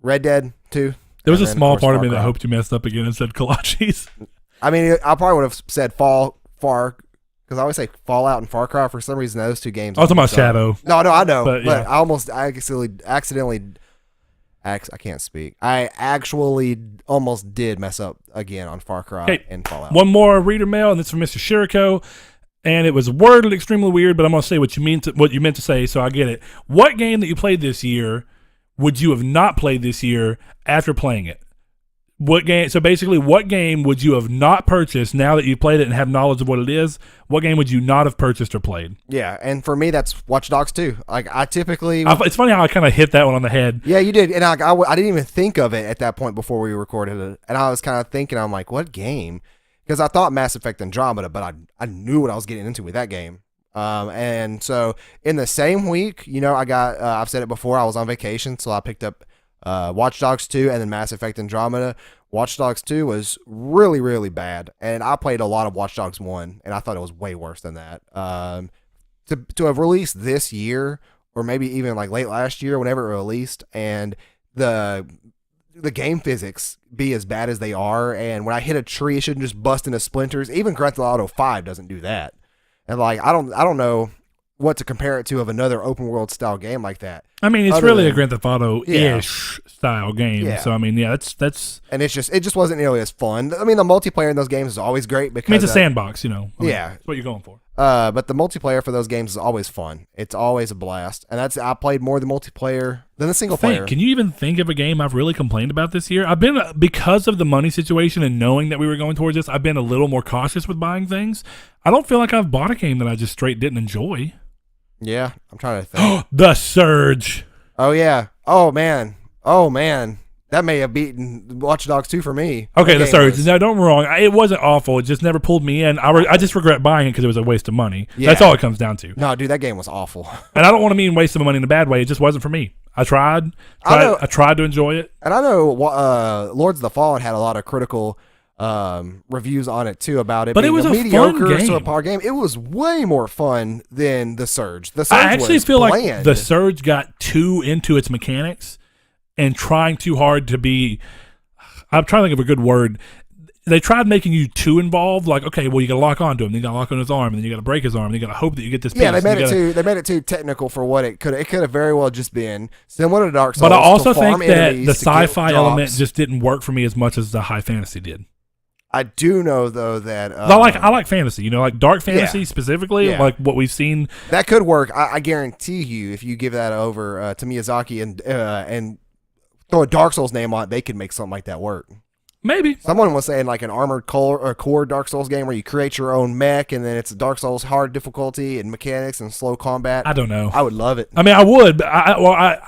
B: Red Dead 2.
A: There was a small part of me that hoped you messed up again and said Kolaches.
B: I mean, I probably would have said far, because I always say Fallout and Far Cry. For some reason, those two games.
A: I was talking about Shadow.
B: No, I know. But
A: yeah.
B: I accidentally. I can't speak. I actually almost did mess up again on Far Cry and Fallout.
A: One more reader mail, and it's from Mr. Shiriko, and it was worded extremely weird, but I'm going to say what you meant to say, so I get it. What game that you played this year would you have not played this year after playing it? What game? So basically, what game would you have not purchased now that you played it and have knowledge of what it is? What game would you not have purchased or played?
B: Yeah, and for me, that's Watch Dogs 2. Like, I typically...
A: It's funny how I kind of hit that one on the head.
B: Yeah, you did. And I didn't even think of it at that point before we recorded it. And I was kind of thinking, I'm like, what game? Because I thought Mass Effect Andromeda, but I knew what I was getting into with that game. And so in the same week, you know, I got, I've said it before, I was on vacation, so I picked up Watch Dogs 2 and then Mass Effect Andromeda. Watch Dogs 2 was really, really bad. And I played a lot of Watch Dogs 1, and I thought it was way worse than that. To have released this year, or maybe even like late last year, whenever it released, and the game physics be as bad as they are, and when I hit a tree, it shouldn't just bust into splinters. Even Grand Theft Auto 5 doesn't do that. And like, I don't know what to compare it to of another open world style game like that.
A: I mean, it's really a Grand Theft Auto-ish style game.
B: Yeah.
A: So I mean, yeah, that's.
B: And it just wasn't nearly as fun. I mean, the multiplayer in those games is always great because
A: it's a sandbox, you know.
B: Yeah,
A: that's what you're going for.
B: But the multiplayer for those games is always fun. It's always a blast, and I played more the multiplayer than the single player.
A: Can you even think of a game I've really complained about this year? I've been, because of the money situation and knowing that we were going towards this, I've been a little more cautious with buying things. I don't feel like I've bought a game that I just straight didn't enjoy.
B: Yeah, I'm trying to think.
A: The Surge.
B: Oh yeah. Oh man. That may have beaten Watch Dogs 2 for me.
A: Okay, The Surge. No, don't get me wrong. It wasn't awful. It just never pulled me in. I just regret buying it because it was a waste of money. Yeah. That's all it comes down to.
B: No, dude, that game was awful.
A: And I don't want to mean waste of money in a bad way. It just wasn't for me. I tried to enjoy it.
B: And I know Lords of the Fallen had a lot of critical reviews on it too about it.
A: But it was a mediocre fun game.
B: Subpar game. It was way more fun than The Surge. The Surge
A: I actually feel
B: bland.
A: like The Surge got too into its mechanics and trying too hard to be. I'm trying to think of a good word. They tried making you too involved. Like, okay, well, you got to lock onto him, then you got to lock on his arm, and then you got to break his arm, and you got to hope that you get this piece.
B: Yeah, they made it too technical for what it could. It could have very well just been similar to Dark Souls.
A: But I also think that the sci-fi element just didn't work for me as much as the high fantasy did.
B: I do know though that
A: I like fantasy. You know, like dark fantasy specifically, like what we've seen.
B: That could work. I guarantee you, if you give that over to Miyazaki and throw a Dark Souls name on it, they could make something like that work.
A: Maybe.
B: Someone was saying like an Armored Core Dark Souls game where you create your own mech and then it's a Dark Souls hard difficulty and mechanics and slow combat.
A: I don't know.
B: I would love it.
A: I mean, I would, but I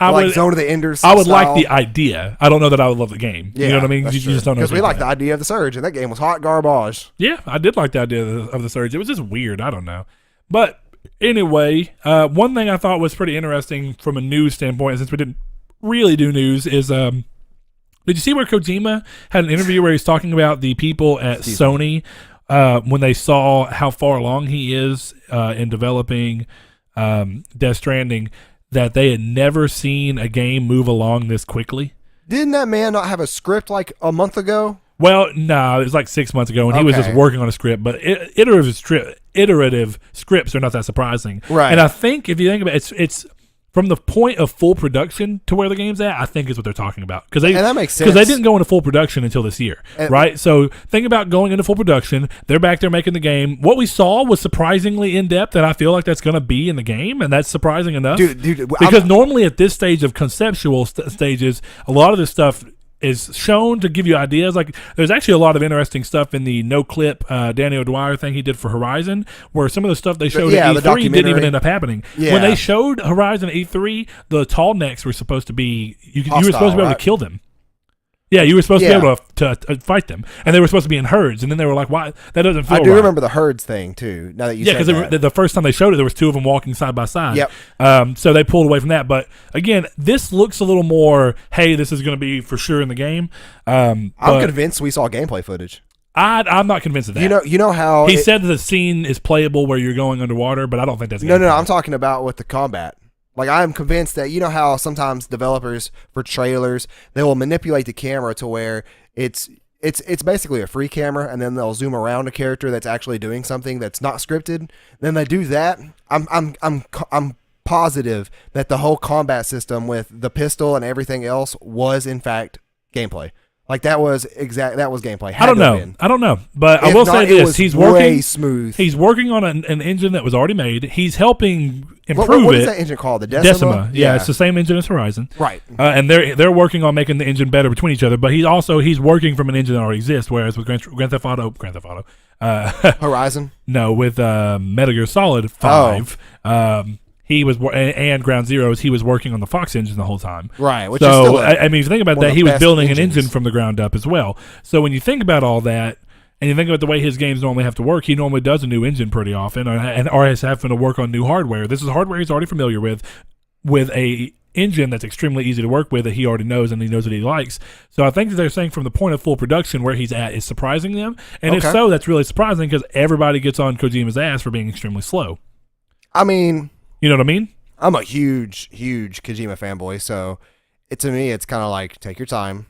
B: like
A: would.
B: Zone of the Enders.
A: I would like the idea. I don't know that I would love the game.
B: Yeah,
A: you know what I mean? You just don't know.
B: Because we like the idea of the Surge, and that game was hot garbage.
A: Yeah, I did like the idea of the Surge. It was just weird. I don't know. But anyway, one thing I thought was pretty interesting from a news standpoint, since we didn't really do news, is did you see where Kojima had an interview where he's talking about the people at Sony when they saw how far along he is in developing Death Stranding, that they had never seen a game move along this quickly?
B: Didn't that man not have a script like a month ago?
A: Well, no, it was like 6 months ago, and he was just working on a script. But iterative scripts are not that surprising,
B: right?
A: And I think if you think about it, it's from the point of full production to where the game's at, I think is what they're talking about. And
B: that makes sense.
A: Because they didn't go into full production until this year, right? So think about going into full production. They're back there making the game. What we saw was surprisingly in-depth, and I feel like that's going to be in the game, and that's surprising enough.
B: Dude,
A: because normally at this stage of conceptual stages, a lot of this stuff is shown to give you ideas. Like, there's actually a lot of interesting stuff in the no-clip Daniel Dwyer thing he did for Horizon, where some of the stuff they showed at E3 didn't even end up happening. Yeah. When they showed Horizon at E3, the tall necks were supposed to be you were supposed to be able to kill them. Yeah, you were supposed to be able to fight them, and they were supposed to be in herds. And then they were like, "Why? That doesn't feel right."
B: I do remember the herds thing too. Now that you said
A: because the first time they showed it, there was two of them walking side by side.
B: Yep.
A: So they pulled away from that. But again, this looks a little more. Hey, this is going to be for sure in the game.
B: I'm convinced we saw gameplay footage.
A: I'm not convinced of that.
B: You know how
A: he said that the scene is playable where you're going underwater, but I don't think that's
B: no. I'm talking about with the combat. Like, I'm convinced that, you know how sometimes developers for trailers, they will manipulate the camera to where it's basically a free camera, and then they'll zoom around a character that's actually doing something that's not scripted. Then they do that. I'm positive that the whole combat system with the pistol and everything else was in fact gameplay. Like that was gameplay.
A: I don't know. But I will say this: he's working
B: way smooth.
A: He's working on an engine that was already made. He's helping improve it.
B: What is that engine called? The Decima?
A: Yeah, it's the same engine as Horizon.
B: Right.
A: And they're working on making the engine better between each other. But he's working from an engine that already exists. Whereas with Grand Theft Auto,
B: Horizon.
A: No, with Metal Gear Solid 5. He was and Ground Zeroes. He was working on the Fox engine the whole time.
B: Right. Which
A: so
B: is still
A: I mean, if you think about that, he was building an engine
B: engines.
A: from the ground up as well. So when you think about all that, and you think about the way his games normally have to work, he normally does a new engine pretty often, or is having to work on new hardware. This is hardware he's already familiar with a engine that's extremely easy to work with that he already knows and he knows that he likes. So I think that they're saying from the point of full production where he's at is surprising them. And if so, that's really surprising because everybody gets on Kojima's ass for being extremely slow.
B: I mean,
A: you know what I mean?
B: I'm a huge Kojima fanboy, so to me, it's kind of like, take your time.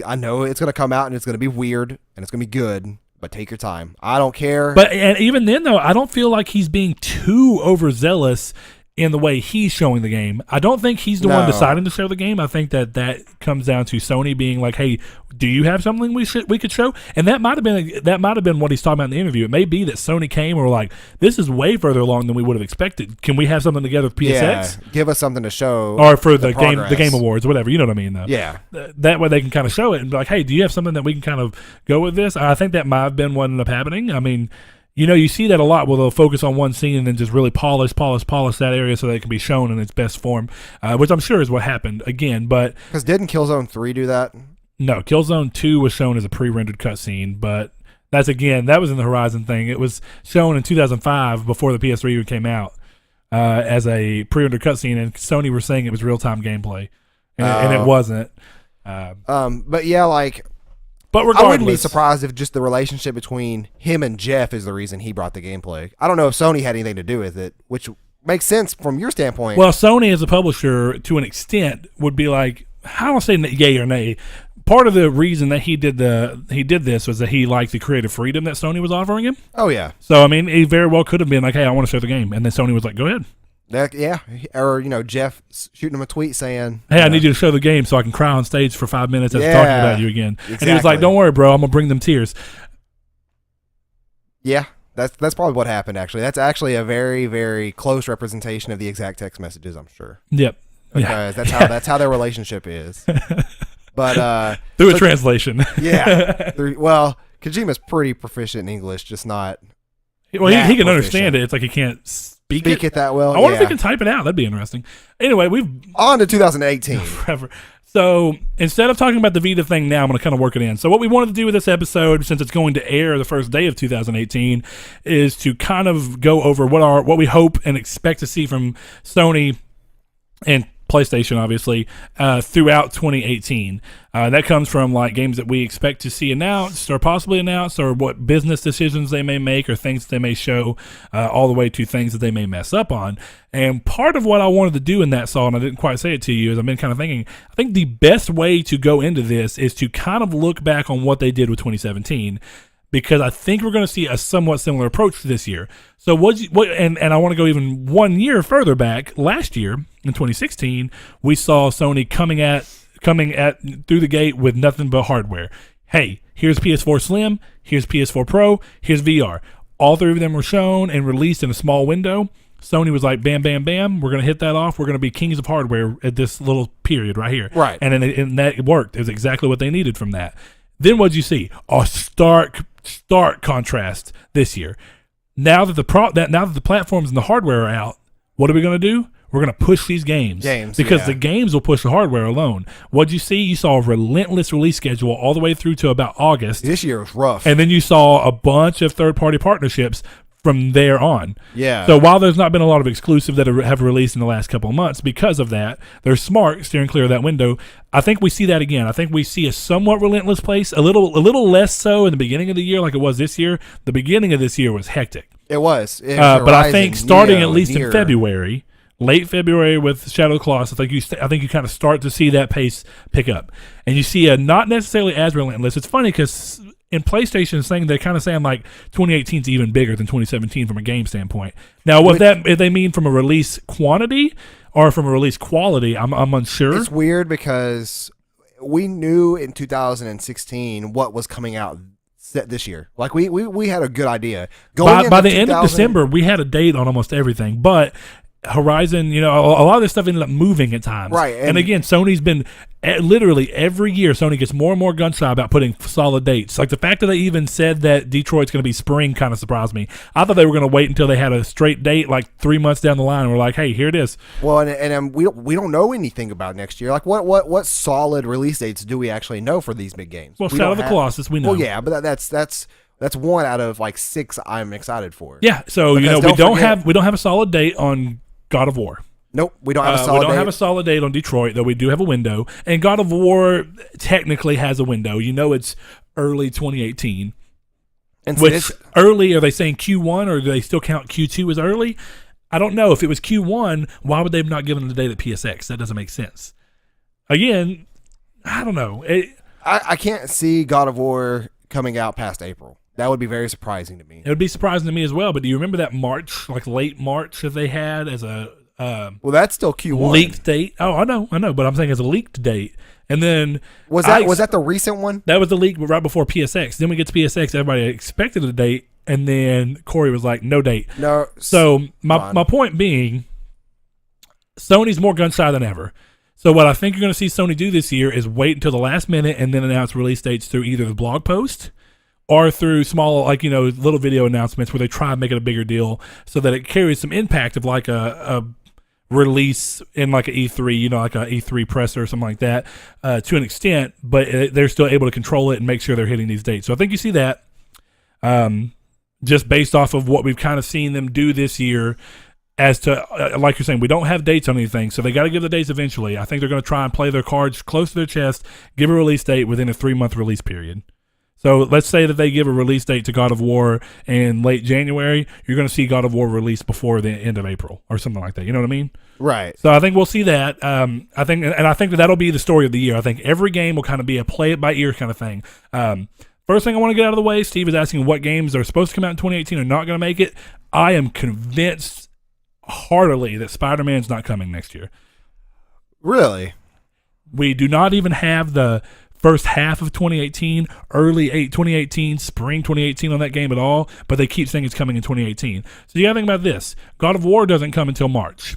B: I know it's going to come out and it's going to be weird and it's going to be good, but take your time. I don't care.
A: But and even then, though, I don't feel like he's being too overzealous in the way he's showing the game. I don't think he's the one deciding to show the game. I think that comes down to Sony being like, "Hey, do you have something we could show?" And that might have been what he's talking about in the interview. It may be that Sony came or like, "This is way further along than we would have expected. Can we have something together with PSX?
B: Yeah, give us something to show,
A: or for the game awards, whatever." You know what I mean? Though.
B: Yeah.
A: That way they can kind of show it and be like, "Hey, do you have something that we can kind of go with this?" I think that might have been what ended up happening. I mean. You know, you see that a lot where they'll focus on one scene and then just really polish that area so that it can be shown in its best form, which I'm sure is what happened again. But
B: because didn't Killzone 3 do that?
A: No, Killzone 2 was shown as a pre-rendered cutscene, but that was in the Horizon thing. It was shown in 2005 before the PS3 even came out as a pre-rendered cutscene, and Sony were saying it was real-time gameplay, and it wasn't.
B: But yeah, like.
A: But regardless,
B: I wouldn't be surprised if just the relationship between him and Jeff is the reason he brought the gameplay. I don't know if Sony had anything to do with it, which makes sense from your standpoint.
A: Well, Sony as a publisher, to an extent, would be like, I don't say yay or nay. Part of the reason that he did this was that he liked the creative freedom that Sony was offering him.
B: Oh yeah.
A: So I mean, he very well could have been like, "Hey, I want to show the game," and then Sony was like, "Go ahead."
B: Yeah, or Jeff shooting him a tweet saying,
A: "Hey, I need you to show the game so I can cry on stage for 5 minutes after talking about you again."
B: Exactly.
A: And he was like, "Don't worry, bro, I'm gonna bring them tears."
B: Yeah, that's probably what happened. Actually, that's actually a very, very close representation of the exact text messages. I'm sure.
A: Yep.
B: Because that's how their relationship is. But
A: through a translation.
B: Yeah. Well, Kojima's pretty proficient in English, just not.
A: Well, he can understand it. It's like he can't speak it
B: that well.
A: I wonder if he can type it out. That'd be interesting. Anyway, we've
B: on to 2018.
A: Forever. So instead of talking about the Vita thing now, I'm going to kind of work it in. So what we wanted to do with this episode, since it's going to air the first day of 2018, is to kind of go over what we hope and expect to see from Sony and PlayStation, obviously, throughout 2018. That comes from like games that we expect to see announced or possibly announced, or what business decisions they may make, or things they may show, all the way to things that they may mess up on. And part of what I wanted to do in that saw, and I didn't quite say it to you, is I've been kind of thinking, I think the best way to go into this is to kind of look back on what they did with 2017. Because I think we're going to see a somewhat similar approach to this year. So and I want to go even 1 year further back. Last year, in 2016, we saw Sony coming at through the gate with nothing but hardware. Hey, here's PS4 Slim, here's PS4 Pro, here's VR. All three of them were shown and released in a small window. Sony was like, bam, bam, bam, we're going to hit that off. We're going to be kings of hardware at this little period right here.
B: Right.
A: And that worked. It was exactly what they needed from that. Then what'd you see? A stark contrast this year. Now that the platforms and the hardware are out, what are we going to do? We're going to push these games because the games will push the hardware alone. What'd you see? You saw a relentless release schedule all the way through to about August.
B: This year was rough.
A: And then you saw a bunch of third-party partnerships from there on.
B: Yeah.
A: So while there's not been a lot of exclusive that have released in the last couple of months because of that, they're smart steering clear of that window. I think we see that again. I think we see a somewhat relentless pace, a little less so in the beginning of the year like it was this year. The beginning of this year was hectic.
B: It was.
A: But I think starting at least in February, late February with Shadow of the Colossus, I think you kind of start to see that pace pick up. And you see a not necessarily as relentless. It's funny because in PlayStation saying they're kind of saying like 2018 is even bigger than 2017 from a game standpoint. Now, if they mean from a release quantity or from a release quality, I'm unsure.
B: It's weird because we knew in 2016 what was coming out this year. Like we had a good idea.
A: By the end of December, we had a date on almost everything, but Horizon, a lot of this stuff ended up moving at times.
B: Right.
A: And again, Sony's been literally every year, Sony gets more and more gun shy about putting solid dates. Like the fact that they even said that Detroit's going to be spring kind of surprised me. I thought they were going to wait until they had a straight date, like 3 months down the line. And we're like, hey, here it is.
B: Well, and we don't know anything about next year. Like what solid release dates do we actually know for these big games?
A: Well, Shadow of the Colossus, we know.
B: Well, yeah, but that's one out of like 6 I'm excited for.
A: Yeah. So
B: because
A: we don't have a solid date on God of War.
B: Nope, we don't have a solid date.
A: We don't have a solid date on Detroit, though we do have a window. And God of War technically has a window. It's early 2018.
B: And
A: which early, are they saying Q1 or do they still count Q2 as early? I don't know. If it was Q1, why would they have not given the date at PSX? That doesn't make sense. Again, I don't know.
B: I can't see God of War coming out past April. That would be very surprising to me.
A: It would be surprising to me as well, but do you remember that March, like late March that they had as a
B: well, that's still Q1
A: leaked date? Oh, I know, but I'm saying as a leaked date. And then
B: was that the recent one?
A: That was the leak right before PSX. Then we get to PSX, everybody expected a date, and then Corey was like, no date.
B: No.
A: So my point being, Sony's more gun shy than ever. So what I think you're going to see Sony do this year is wait until the last minute and then announce release dates through either the blog post or through small, little video announcements where they try and make it a bigger deal so that it carries some impact of like a release in like an E3, like an E3 presser or something like that to an extent, but they're still able to control it and make sure they're hitting these dates. So I think you see that just based off of what we've kind of seen them do this year as to, like you're saying, we don't have dates on anything, so they got to give the dates eventually. I think they're going to try and play their cards close to their chest, give a release date within a 3-month release period. So let's say that they give a release date to God of War in late January. You're going to see God of War released before the end of April or something like that. You know what I mean?
B: Right.
A: So I think we'll see that. I think that that'll be the story of the year. I think every game will kind of be a play it by ear kind of thing. First thing I want to get out of the way, Steve is asking what games are supposed to come out in 2018 are not going to make it. I am convinced heartily that Spider-Man's not coming next year.
B: Really?
A: We do not even have the first half of 2018, early 2018, spring 2018 on that game at all, but they keep saying it's coming in 2018. So you got to think about this. God of War doesn't come until March.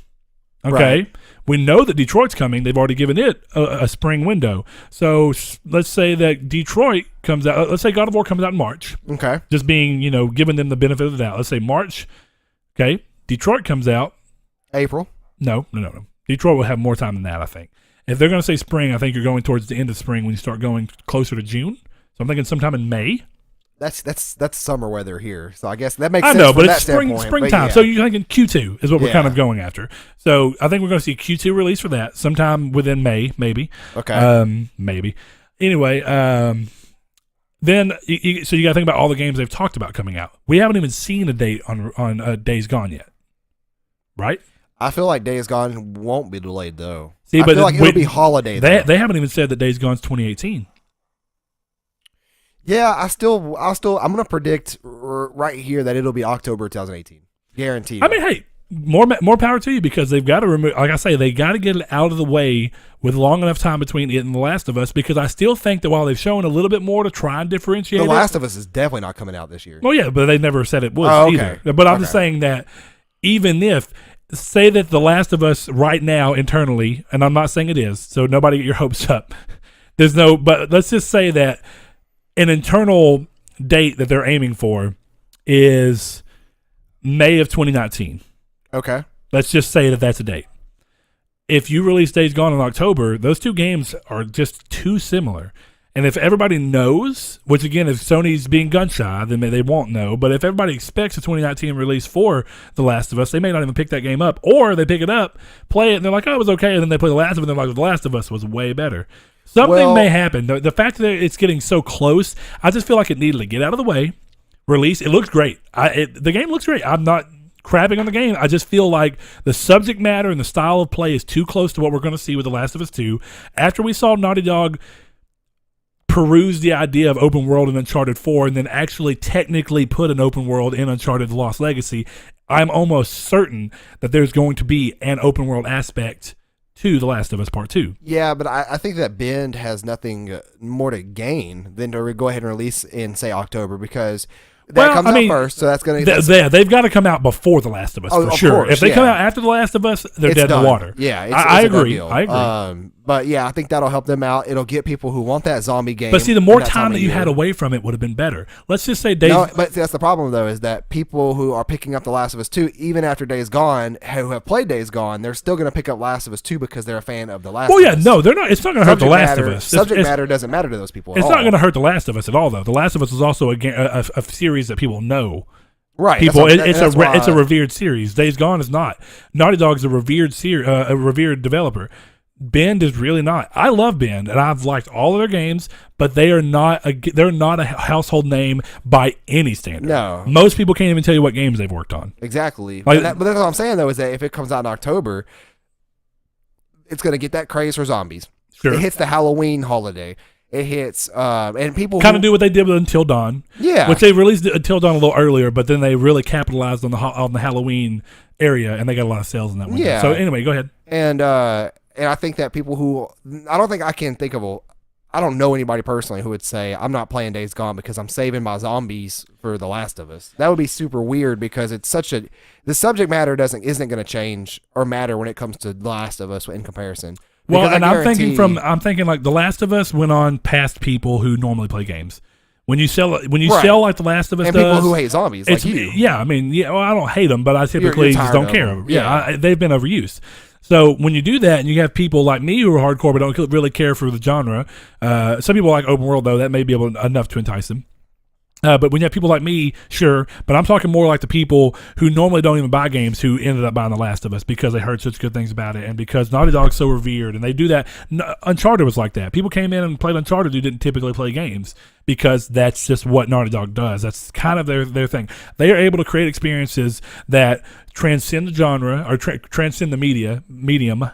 A: Okay?
B: Right.
A: We know that Detroit's coming. They've already given it a spring window. So let's say that Detroit comes out. Let's say God of War comes out in March.
B: Okay.
A: Just being, giving them the benefit of the doubt. Let's say March. Okay. Detroit comes out.
B: April.
A: No. Detroit will have more time than that, I think. If they're going to say spring, I think you're going towards the end of spring when you start going closer to June. So I'm thinking sometime in May.
B: That's summer weather here, so I guess that makes sense.
A: I know, but it's springtime.
B: Yeah.
A: So you're thinking Q2 is what we're kind of going after. So I think we're going to see a Q2 release for that sometime within May, maybe.
B: Okay.
A: Maybe. Anyway, then so you got to think about all the games they've talked about coming out. We haven't even seen a date on Days Gone yet, right?
B: I feel like Days Gone won't be delayed though.
A: See,
B: I feel like it'll be holiday.
A: They haven't even said that Days Gone's 2018.
B: Yeah, I'm gonna predict right here that it'll be October 2018, guaranteed.
A: I mean, hey, more power to you because they've got to remove. Like I say, they got to get it out of the way with long enough time between it and The Last of Us. Because I still think that while they've shown a little bit more to try and differentiate,
B: The Last of Us is definitely not coming out this year.
A: Well, yeah, but they never said it was either. But I'm just saying that even if. Say that The Last of Us right now internally, and I'm not saying it is, so nobody get your hopes up. But let's just say that an internal date that they're aiming for is May of 2019.
B: Okay.
A: Let's just say that that's a date. If you release Days Gone in October, those two games are just too similar. And if everybody knows, which again, if Sony's being gun shy, then they won't know. But if everybody expects a 2019 release for The Last of Us, they may not even pick that game up. Or they pick it up, play it, and they're like, oh, it was okay. And then they play The Last of Us, and they're like, The Last of Us was way better. Something may happen. The fact that it's getting so close, I just feel like it needed to get out of the way, release. It looks great. The game looks great. I'm not crapping on the game. I just feel like the subject matter and the style of play is too close to what we're going to see with The Last of Us 2. After we saw Naughty Dog peruse the idea of open world in Uncharted 4 and then actually technically put an open world in Uncharted Lost Legacy, I'm almost certain that there's going to be an open world aspect to The Last of Us Part 2.
B: Yeah, but I think that Bend has nothing more to gain than to go ahead and release in, say, October, because that comes out first, so that's going to...
A: They've got to come out before The Last of Us, for sure.
B: Course,
A: if they come out after The Last of Us, they're dead in the water.
B: Yeah,
A: I agree. I agree.
B: But yeah, I think that'll help them out. It'll get people who want that zombie game.
A: But see, the more time that you had away from it would have been better. Let's just say Days...
B: No, but see, that's the problem, though, is that people who are picking up The Last of Us 2, even after Days Gone, who have played Days Gone, they're still going to pick up Last of Us 2 because they're a fan of The Last of Us.
A: Well, yeah, no, they're not. It's not going to hurt The Last of Us.
B: Subject matter doesn't matter to those people at all.
A: It's not going to hurt The Last of Us at all, though. The Last of Us is also a series that people know.
B: Right,
A: it's a revered series. Days Gone is not. Naughty Dog's a revered developer. Bend is really not. I love Bend, and I've liked all of their games, but they're not a household name by any standard.
B: No,
A: most people can't even tell you what games they've worked on.
B: Exactly, but that's what I'm saying though, is that if it comes out in October, it's going to get that craze for zombies. Sure. It hits the Halloween holiday. It hits, and people
A: kind of do what they did with Until Dawn.
B: Yeah,
A: which they released Until Dawn a little earlier, but then they really capitalized on the Halloween area, and they got a lot of sales in that window. Yeah. So anyway, go ahead.
B: And I think that people who I don't know anybody personally who would say I'm not playing Days Gone because I'm saving my zombies for The Last of Us. That would be super weird because it's the subject matter isn't going to change or matter when it comes to The Last of Us in comparison.
A: Well, and I'm thinking like The Last of Us went on past people who normally play games. When you sell like The Last of Us,
B: and people who hate zombies, like you.
A: Yeah, I mean, well, I don't hate them, but I typically just don't care. Yeah, they've been overused. So when you do that, and you have people like me who are hardcore but don't really care for the genre, some people like open world though. That may be enough to entice them. But when you have people like me, sure, but I'm talking more like the people who normally don't even buy games who ended up buying The Last of Us because they heard such good things about it and because Naughty Dog's so revered and they do that. Uncharted was like that. People came in and played Uncharted who didn't typically play games because that's just what Naughty Dog does. That's kind of their thing. They are able to create experiences that transcend the genre or transcend the medium,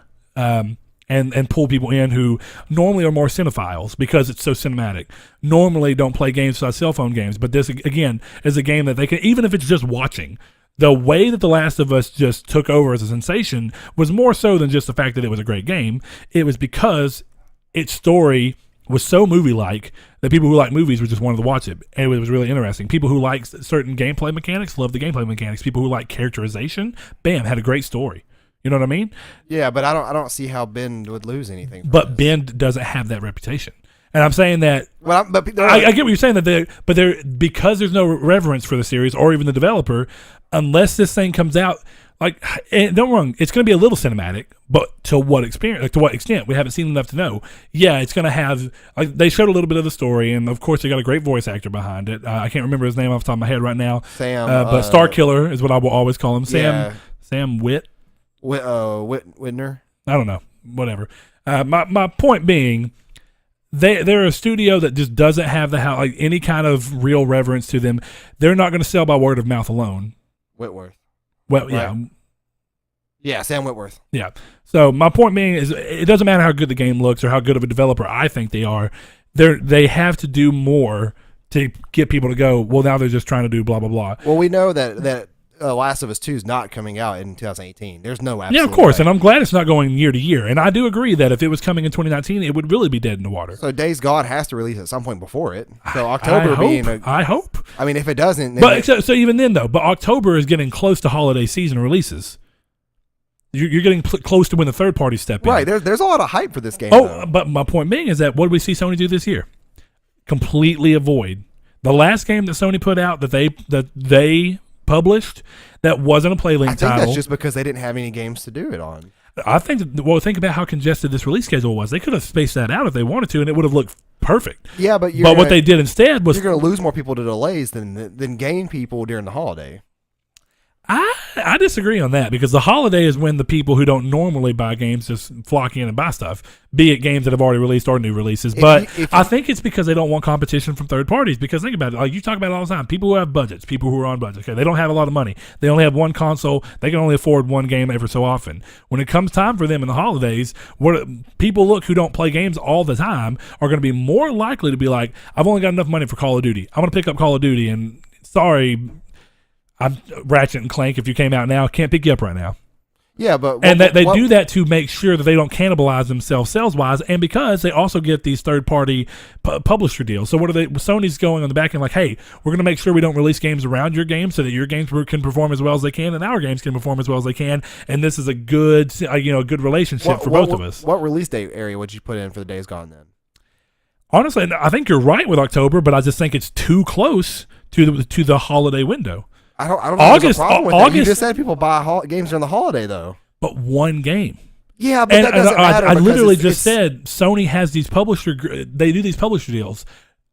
A: and pull people in who normally are more cinephiles because it's so cinematic. Normally don't play games besides cell phone games, but this, again, is a game that they can, even if it's just watching. The way that The Last of Us just took over as a sensation was more so than just the fact that it was a great game. It was because its story was so movie-like that people who like movies were just wanted to watch it. And it was really interesting. People who like certain gameplay mechanics loved the gameplay mechanics. People who like characterization, bam, had a great story. You know what I mean?
B: Yeah, but I don't see how Bend would lose anything.
A: But Bend doesn't have that reputation, and I'm saying that.
B: Well,
A: I get what you're saying that because there's no reverence for the series or even the developer, unless this thing comes out. Like, and don't get me wrong, it's going to be a little cinematic, but to what extent? We haven't seen enough to know. Yeah, it's going to have. Like, they showed a little bit of the story, and of course, they got a great voice actor behind it. I can't remember his name off the top of my head right now.
B: Sam,
A: but Star Killer is what I will always call him. Sam Witt.
B: Whitner.
A: I don't know. Whatever. My point being, they're a studio that just doesn't have any kind of real reverence to them. They're not going to sell by word of mouth alone.
B: Whitworth.
A: Well,
B: right. Yeah, Sam Whitworth.
A: Yeah. So my point being is, it doesn't matter how good the game looks or how good of a developer I think they are. They have to do more to get people to go, well, now they're just trying to do blah blah blah.
B: Well, we know that Last of Us 2 is not coming out in 2018. There's no absolute
A: Yeah, of course,
B: way.
A: and I'm glad it's not going year to year. And I do agree that if it was coming in 2019, it would really be dead in the water.
B: So Days Gone has to release at some point before it. So
A: I hope.
B: I mean, if it doesn't,
A: but so even then though, but October is getting close to holiday season releases. You're getting close to when the third parties step in.
B: Right. There's a lot of hype for this game.
A: But my point being is that what did we see Sony do this year? Completely avoid the last game that Sony put out that they published that wasn't a PlayLink title.
B: I think that's just because they didn't have any games to do it on.
A: I think think about how congested this release schedule was. They could have spaced that out if they wanted to, and it would have looked perfect.
B: Yeah, but
A: what they did instead was
B: you're going to lose more people to delays than gain people during the holiday.
A: I disagree on that because the holiday is when the people who don't normally buy games just flock in and buy stuff, be it games that have already released or new releases. But I think it's because they don't want competition from third parties. Because think about it, like you talk about it all the time. People who have budgets, people who are on budgets, okay, they don't have a lot of money. They only have one console. They can only afford one game every so often. When it comes time for them in the holidays, people who don't play games all the time are going to be more likely to be like, I've only got enough money for Call of Duty. I'm going to pick up Call of Duty, and sorry, I'm Ratchet and Clank. If you came out now, can't pick you up right now.
B: Yeah, but
A: and that they do that to make sure that they don't cannibalize themselves sales wise, and because they also get these third party publisher deals. So what are they? Sony's going on the back end like, hey, we're going to make sure we don't release games around your game so that your games can perform as well as they can, and our games can perform as well as they can. And this is a good, good relationship for both of us.
B: What release date area would you put in for the Days Gone then?
A: Honestly, I think you're right with October, but I just think it's too close to the holiday window.
B: I don't think there's a problem with that. You just said people buy games during the holiday, though.
A: But one game.
B: Yeah, but that doesn't matter.
A: I literally just said Sony has these they do these publisher deals.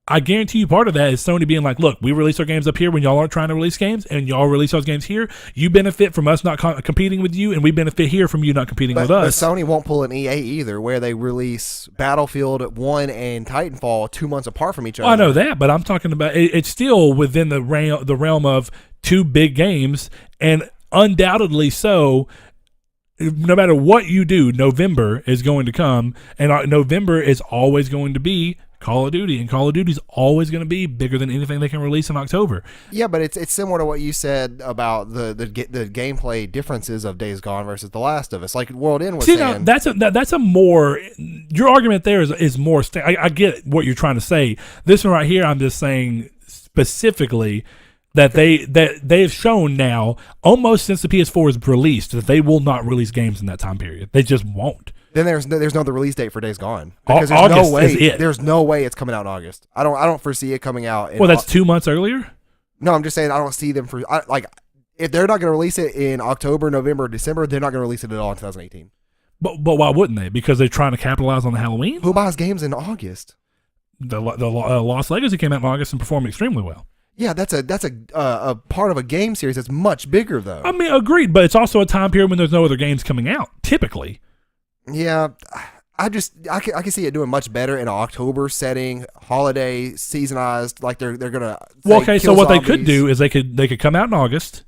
A: I guarantee you part of that is Sony being like, look, we release our games up here when y'all aren't trying to release games, and y'all release those games here. You benefit from us not competing with you, and we benefit here from you not competing with us.
B: But Sony won't pull an EA either, where they release Battlefield 1 and Titanfall 2 months apart from each other.
A: Well, I know that, but I'm talking about it's still within the realm of two big games, and undoubtedly so. No matter what you do, November is going to come, and November is always going to be Call of Duty, and Call of Duty is always going to be bigger than anything they can release in October.
B: Yeah, but it's similar to what you said about the gameplay differences of Days Gone versus The Last of Us. Like World End was saying.
A: Now, that's a more your argument there is more. I get what you're trying to say. This one right here, I'm just saying specifically that they have shown now almost since the PS4 is released that they will not release games in that time period. They just won't.
B: Then there's no other release date for Days Gone
A: because
B: there's no way it's coming out in August. I don't foresee it coming out.
A: That's 2 months earlier.
B: No, I'm just saying I don't see them if they're not going to release it in October, November, December, they're not going to release it at all in 2018.
A: But why wouldn't they? Because they're trying to capitalize on the Halloween.
B: Who buys games in August?
A: The Lost Legacy came out in August and performed extremely well.
B: Yeah, that's a part of a game series that's much bigger though.
A: I mean, agreed, but it's also a time period when there's no other games coming out. Typically.
B: Yeah, I can see it doing much better in an October setting, holiday seasonized. Like they're gonna.
A: So what they could do is they could come out in August,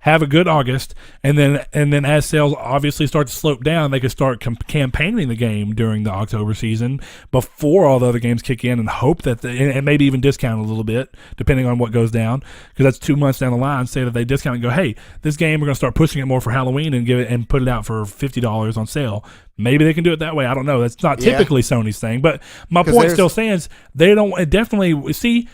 A: have a good August, and then as sales obviously start to slope down, they could start campaigning the game during the October season before all the other games kick in, and hope that and maybe even discount a little bit depending on what goes down, because that's 2 months down the line. Say that they discount and go, hey, this game we're going to start pushing it more for Halloween and give it and put it out for $50 on sale. Maybe they can do it that way. I don't know. That's not typically Sony's thing, but my point still stands. They don't definitely see.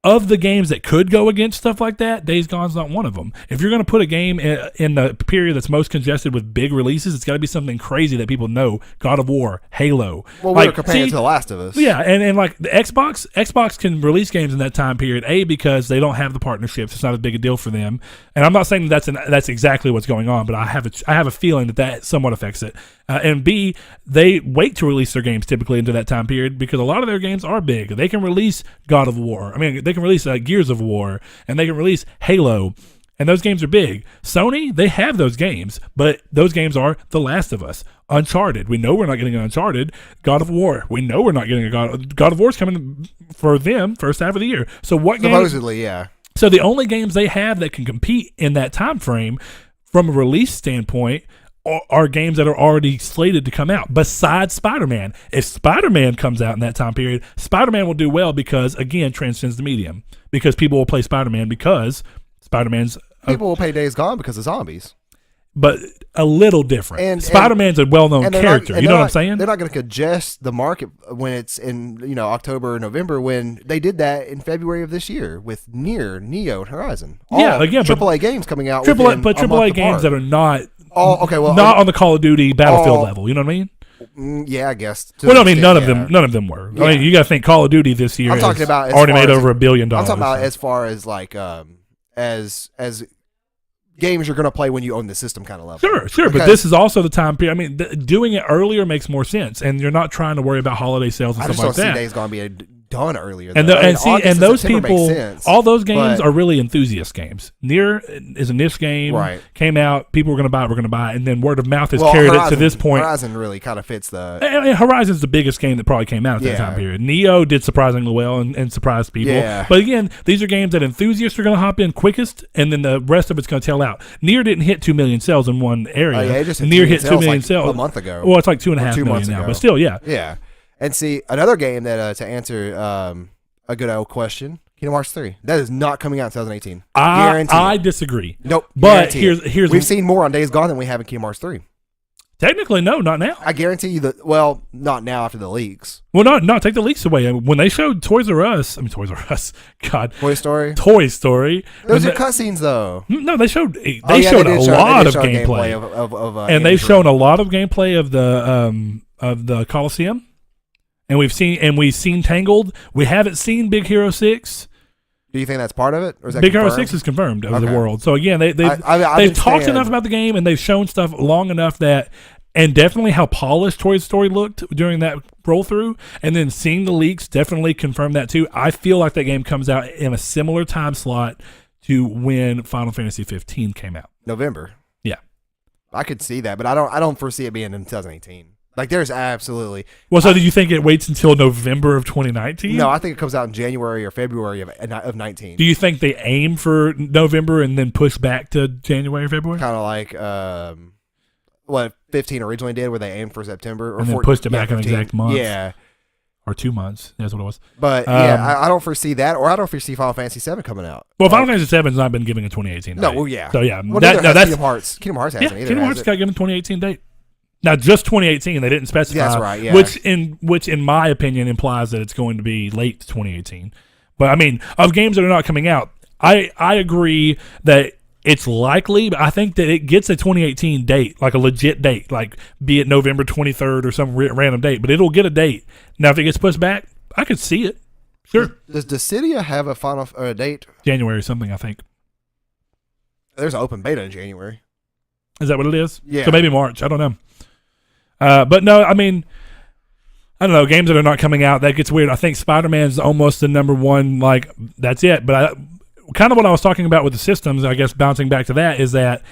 A: Of the games that could go against stuff like that, Days Gone's not one of them. If you're going to put a game in the period that's most congested with big releases, it's got to be something crazy that people know. God of War, Halo.
B: Well, we're comparing it to The Last of Us.
A: Yeah, and like the Xbox can release games in that time period, because they don't have the partnerships. It's not as big a deal for them. And I'm not saying that's exactly what's going on, but I have a feeling that somewhat affects it. And B, they wait to release their games typically into that time period because a lot of their games are big. They can release God of War. I mean, they can release Gears of War, and they can release Halo, and those games are big. Sony, they have those games, but those games are The Last of Us, Uncharted. We know we're not getting an Uncharted. God of War. We know we're not getting a God of War's coming for them first half of the year. So what
B: supposedly, yeah.
A: So the only games they have that can compete in that time frame from a release standpoint are games that are already slated to come out, besides Spider-Man. If Spider-Man comes out in that time period, Spider-Man will do well because, again, transcends the medium. Because people will play Spider-Man because Spider-Man's...
B: People will play Days Gone because of zombies.
A: But a little different. And Spider-Man's a well-known character. You know what I'm saying?
B: They're not going to congest the market when it's in October or November, when they did that in February of this year with Neo, and Horizon. AAA games coming out.
A: AAA games that are not...
B: not
A: on the Call of Duty Battlefield level. You know what I mean?
B: Yeah, I guess.
A: Well, I mean, none of them were. Yeah. I mean, you got to think Call of Duty this year.
B: I'm talking about
A: already made over $1 billion.
B: I'm talking about as far as like as games you're going to play when you own the system kind of level.
A: Sure. But this is also the time period. I mean, doing it earlier makes more sense, and you're not trying to worry about holiday sales and stuff like that.
B: I just don't see Days Gone being done earlier.
A: And those people, all those games are really enthusiast games. Nier is a niche game.
B: Right.
A: Came out, people were going to buy it, and then word of mouth has carried it to this point.
B: Horizon really kind of fits the...
A: And Horizon's the biggest game that probably came out at that time period. Neo did surprisingly well and surprised people.
B: Yeah.
A: But again, these are games that enthusiasts are going to hop in quickest, and then the rest of it's going to tail out. Nier didn't hit 2 million sales in one area.
B: It just
A: Nier hit 2 million sales
B: a month ago.
A: Well, it's like 2.5 million now, but still, yeah.
B: Yeah. And see, another game that to answer... a good old question. Kingdom Hearts 3. That is not coming out in 2018.
A: I disagree.
B: Nope.
A: But
B: guarantee
A: here's
B: we've seen more on Days Gone than we have in Kingdom Hearts 3.
A: Technically, no, not now.
B: I guarantee you that. Well, not now after the leaks.
A: Well, no, take the leaks away. When they showed Toys R Us, God,
B: Toy Story.
A: Those
B: Those are cutscenes, though.
A: No, they showed a lot of gameplay and they've shown a lot of gameplay of the Coliseum, and we've seen Tangled. We haven't seen Big Hero 6.
B: Do you think that's part of it, or is that
A: Big
B: confirmed?
A: Hero 6 is confirmed of the world? So again, they've talked enough about the game, and they've shown stuff long enough that, and definitely how polished Toy Story looked during that roll through, and then seeing the leaks definitely confirmed that too. I feel like that game comes out in a similar time slot to when Final Fantasy 15 came out.
B: November.
A: Yeah,
B: I could see that, but I don't foresee it being in 2018. Like, there's absolutely.
A: Well, so do you think it waits until November of 2019?
B: No, I think it comes out in January or February of 19.
A: Do you think they aim for November and then push back to January or February?
B: Kind of like what 15 originally did, where they aimed for September, or
A: and then pushed it back
B: 15.
A: an exact month.
B: Yeah.
A: Or 2 months. That's what it was.
B: But I don't foresee that, or I don't foresee Final Fantasy 7 coming out.
A: Well, Final Fantasy 7's not been given a 2018 date.
B: No, well, yeah.
A: So yeah,
B: well, that's Kingdom Hearts. Kingdom Hearts hasn't either.
A: Kingdom Hearts got given a 2018 date. Now, just 2018, they didn't specify.
B: That's right, yeah.
A: Which in my opinion implies that it's going to be late 2018. But I mean, of games that are not coming out, I agree that it's likely, but I think that it gets a 2018 date, like a legit date, like be it November 23rd or some random date, but it'll get a date. Now, if it gets pushed back, I could see it. Sure.
B: Does Dissidia have a final date?
A: January something, I think.
B: There's an open beta in January.
A: Is that what it is?
B: Yeah.
A: So maybe March. I don't know. But no, I mean, I don't know. Games that are not coming out, that gets weird. I think Spider-Man's almost the number one. Like, that's it. But kind of what I was talking about with the systems, I guess bouncing back to that, is that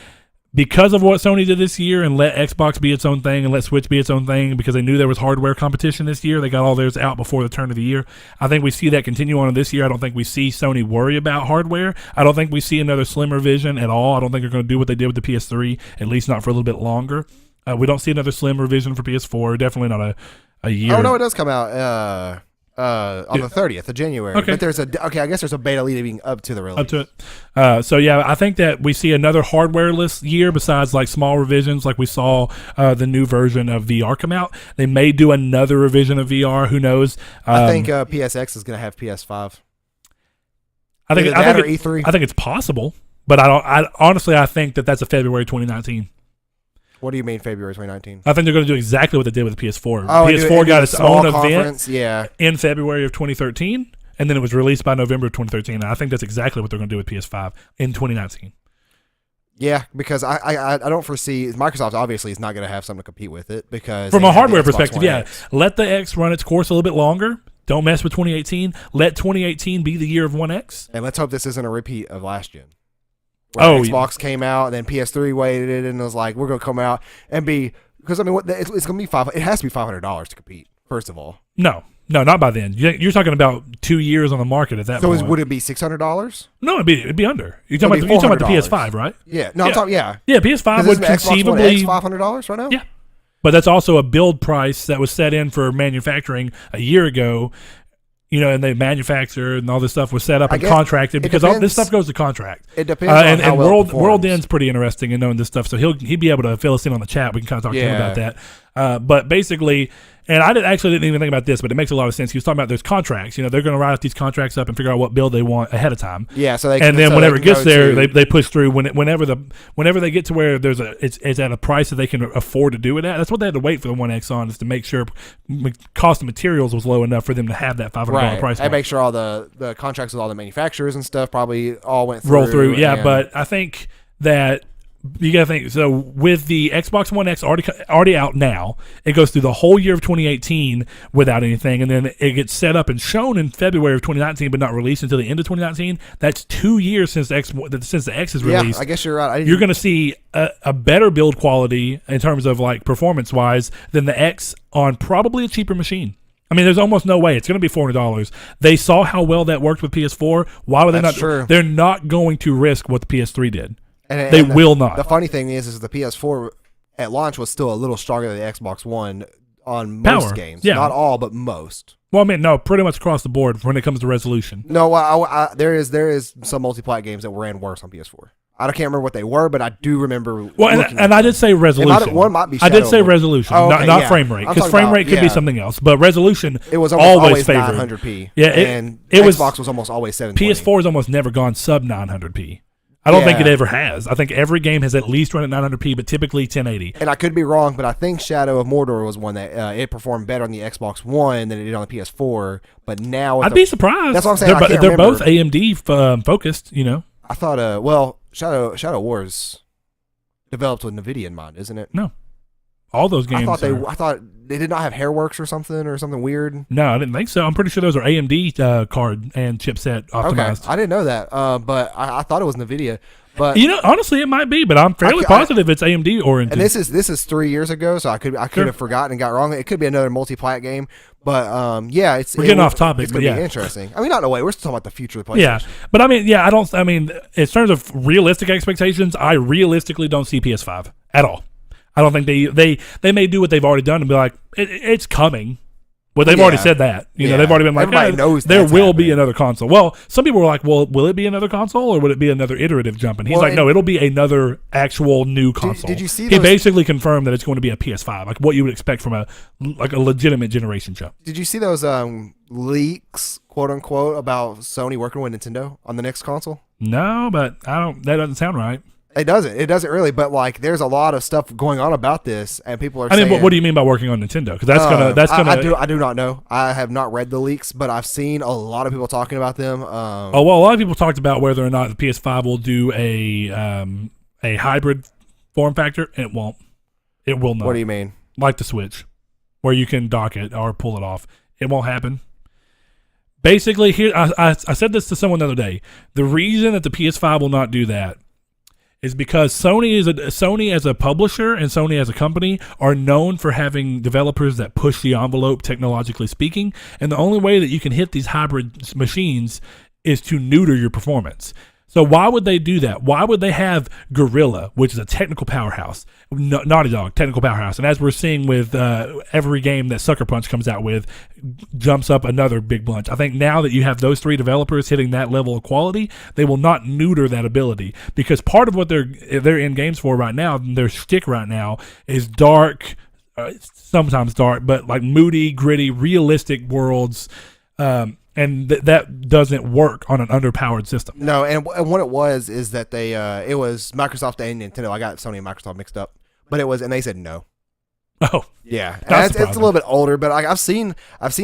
A: because of what Sony did this year and let Xbox be its own thing and let Switch be its own thing, because they knew there was hardware competition this year, they got all theirs out before the turn of the year. I think we see that continue on this year. I don't think we see Sony worry about hardware. I don't think we see another slimmer vision at all. I don't think they're going to do what they did with the PS3, at least not for a little bit longer. We don't see another slim revision for PS4. Definitely not a year.
B: Oh no, it does come out on the 30th of January.
A: Okay.
B: But I guess there's a beta leading up to the release.
A: Up to it. So yeah, I think that we see another hardware-less year besides like small revisions, like we saw the new version of VR come out. They may do another revision of VR. Who knows?
B: I think PSX is going to have PS5.
A: I think
B: E3.
A: I think it's possible, but I honestly think that's a February 2019.
B: What do you mean February 2019?
A: I think they're going to do exactly what they did with the PS4.
B: Oh,
A: PS4 got its own event
B: yeah.
A: in February of 2013, and then it was released by November of 2013. And I think that's exactly what they're going to do with PS5 in 2019.
B: Yeah, because I don't foresee Microsoft obviously is not going to have something to compete with it, because
A: from a hardware perspective, yeah, let the X run its course a little bit longer. Don't mess with 2018. Let 2018 be the year of One X.
B: And let's hope this isn't a repeat of last gen. Xbox came out, and then PS3 waited, and it was like, we're going to come out and be, because I mean, it's going to be it has to be $500 to compete. First of all,
A: no, not by then. You're talking about 2 years on the market at that point.
B: So would it be $600?
A: No, it'd be under. You're talking about the PS5, right?
B: Yeah, no, I'm talking, yeah,
A: PS5 would conceivably
B: $500 right now.
A: Yeah, but that's also a build price that was set in for manufacturing a year ago. You know, and they manufacture and all this stuff was set up and contracted, because all this stuff goes to contract.
B: It depends on how well it performs.
A: World End's pretty interesting in knowing this stuff, so he'd be able to fill us in on the chat. We can kind of talk to him about that. But basically, and I didn't even think about this, but it makes a lot of sense. He was talking about there's contracts. You know, they're going to write these contracts up and figure out what build they want ahead of time.
B: Yeah, so
A: whenever it gets there, they push through. Whenever they get to where it's at a price that they can afford to do it at. That's what they had to wait for the One X on, is to make sure cost of materials was low enough for them to have that $500 price.
B: And make sure all the contracts with all the manufacturers and stuff probably all went through.
A: Roll through, yeah. But I think that you got to think, so with the Xbox One X already out now, it goes through the whole year of 2018 without anything, and then it gets set up and shown in February of 2019, but not released until the end of 2019. That's 2 years since the X is released.
B: Yeah, I guess you're right.
A: You're going to see a better build quality in terms of like performance wise than the X on probably a cheaper machine. I mean, there's almost no way. It's going to be $400. They saw how well that worked with PS4. Why would they not?
B: True.
A: They're not going to risk what the PS3 did.
B: They
A: will not.
B: The funny thing is the PS4 at launch was still a little stronger than the Xbox One on most
A: Power,
B: games.
A: yeah.
B: Not all, but most.
A: Well, I mean, no, pretty much across the board when it comes to resolution.
B: No, there is some multi-plat games that ran worse on PS4. I can't remember what they were, but I do remember.
A: Well, and I did say resolution.
B: One might be
A: I did
B: Shadow
A: say
B: of-
A: resolution,
B: Oh, okay,
A: not
B: yeah.
A: frame rate,
B: I'm
A: because
B: talking
A: frame
B: about-
A: rate could be
B: yeah.
A: something else. But resolution,
B: It was
A: always
B: always
A: favored.
B: 900p.
A: Yeah,
B: and
A: it was-
B: Xbox was almost always 720.
A: PS4 has almost never gone sub 900p. I don't think
B: Yeah.
A: it ever has. I think every game has at least run at 900p, but typically 1080.
B: And I could be wrong, but I think Shadow of Mordor was one that it performed better on the Xbox One than it did on the PS4. But now
A: I'd be surprised.
B: That's what I'm saying. I can't
A: They're
B: remember.
A: both AMD focused, you know.
B: I thought, Shadow Wars developed with NVIDIA in mind, isn't it?
A: No, all those games.
B: I thought they did not have Hairworks or something weird.
A: No, I didn't think so. I'm pretty sure those are AMD card and chipset optimized.
B: Okay, I didn't know that, but I thought it was NVIDIA. But
A: You know, honestly, it might be, but I'm fairly positive it's AMD oriented.
B: and this is 3 years ago, so I could
A: Sure.
B: have forgotten and got wrong. It could be another multi-plat game, but yeah,
A: We're getting off topic,
B: It's
A: but
B: gonna be
A: yeah.
B: interesting. I mean, not in a way. We're still talking about the future of PlayStation.
A: Yeah, but I mean, in terms of realistic expectations, I realistically don't see PS5 at all. I don't think they may do what they've already done and be like, it's coming. Well, they've already said that. You know, they've already been like,
B: Everybody knows
A: there
B: that's
A: will be
B: happening.
A: another console. Well, some people were like, well, will it be another console or would it be another iterative jump? And he's
B: Well,
A: like, no, it'll be another actual new console.
B: did you see
A: He
B: those-
A: basically confirmed that it's going to be a PS5, like what you would expect from a legitimate generation jump.
B: Did you see those leaks, quote unquote, about Sony working with Nintendo on the next console?
A: No, but that doesn't sound right.
B: It doesn't really, but like there's a lot of stuff going on about this, and people are
A: I mean,
B: saying,
A: what do you mean by working on Nintendo? Because that's gonna.
B: I do not know. I have not read the leaks, but I've seen a lot of people talking about them.
A: Oh well, a lot of people talked about whether or not the PS5 will do a hybrid form factor, and it won't. It will not.
B: What do you mean?
A: Like the Switch, where you can dock it or pull it off. It won't happen. Basically, here I said this to someone the other day. The reason that the PS5 will not do that is because Sony as a publisher and Sony as a company are known for having developers that push the envelope, technologically speaking. And the only way that you can hit these hybrid machines is to neuter your performance. So why would they do that? Why would they have Guerrilla, which is a technical powerhouse, Naughty Dog, technical powerhouse, and as we're seeing with every game that Sucker Punch comes out with, jumps up another big bunch. I think now that you have those three developers hitting that level of quality, they will not neuter that ability because part of what they're in games for right now, their shtick right now, is dark, sometimes dark, but like moody, gritty, realistic worlds. And that doesn't work on an underpowered system.
B: No, and what it was is that they it was Microsoft and Nintendo. I got Sony and Microsoft mixed up, but and they said no.
A: Oh,
B: Yeah, and
A: That's
B: it's a little bit older, but like I've seen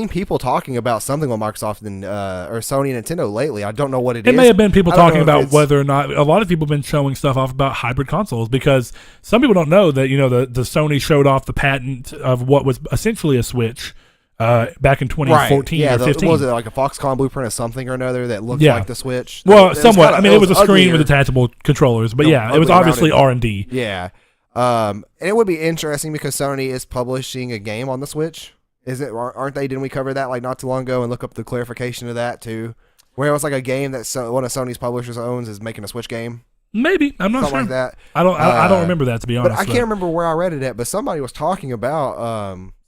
B: people talking about something with Microsoft and or Sony and Nintendo lately. I don't know what it is.
A: It may have been people
B: I don't
A: talking
B: know if
A: about
B: it's-
A: whether or not a lot of people have been showing stuff off about hybrid consoles because some people don't know that the Sony showed off the patent of what was essentially a Switch back in 2014
B: Yeah,
A: or 15.
B: was it like a Foxconn blueprint of something or another that looked
A: Yeah.
B: like the Switch?
A: Well,
B: It was
A: somewhat.
B: kinda-
A: I mean, it was a screen
B: uglier.
A: with attachable controllers, but
B: No,
A: yeah, it was
B: ugly
A: obviously
B: rounded.
A: R&D.
B: Yeah. And it would be interesting because Sony is publishing a game on the Switch. Aren't they? Didn't we cover that like not too long ago and look up the clarification of that too? Where it was like a game that one of Sony's publishers owns is making a Switch game.
A: Maybe I'm not
B: Something
A: sure.
B: like that.
A: I don't remember that to be
B: But
A: honest.
B: I can't remember where I read it at, but somebody was talking about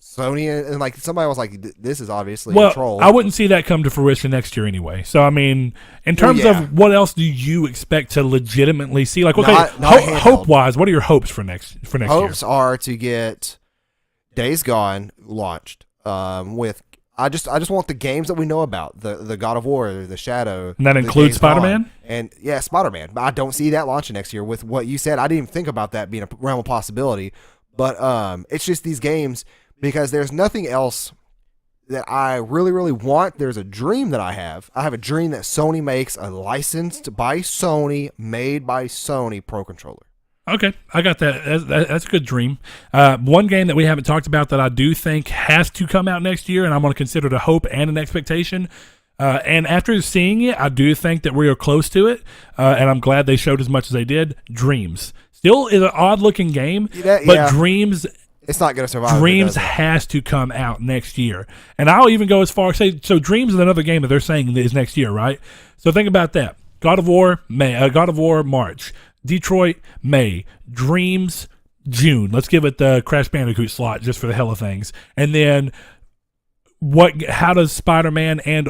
B: Sony and like somebody was like, this is obviously a troll.
A: I wouldn't see that come to fruition next year anyway. So I mean, in terms
B: yeah.
A: of what else do you expect to legitimately see? Like, okay,
B: Not handheld.
A: hope wise, what are your hopes for next year?
B: Hopes are to get Days Gone launched with. I just want the games that we know about, the God of War, the Shadow.
A: And that
B: the
A: includes
B: Days Gone.
A: Spider-Man?
B: And yeah, Spider-Man. But I don't see that launching next year with what you said. I didn't even think about that being a realm of possibility. But it's just these games because there's nothing else that I really, really want. There's a dream that I have. I have a dream that Sony makes a licensed by Sony, made by Sony Pro Controller.
A: Okay, I got that. That's a good dream. One game that we haven't talked about that I do think has to come out next year, and I'm going to consider it a hope and an expectation. And after seeing it, I do think that we are close to it, and I'm glad they showed as much as they did. Dreams still is an odd-looking game, but Dreams.
B: It's not going to survive.
A: Dreams has to come out next year. And I'll even go as far as say, so Dreams is another game that they're saying is next year, right? So think about that. God of War, May. God of War, March. Detroit, May. Dreams, June. Let's give it the Crash Bandicoot slot just for the hell of things. And then how does Spider-Man and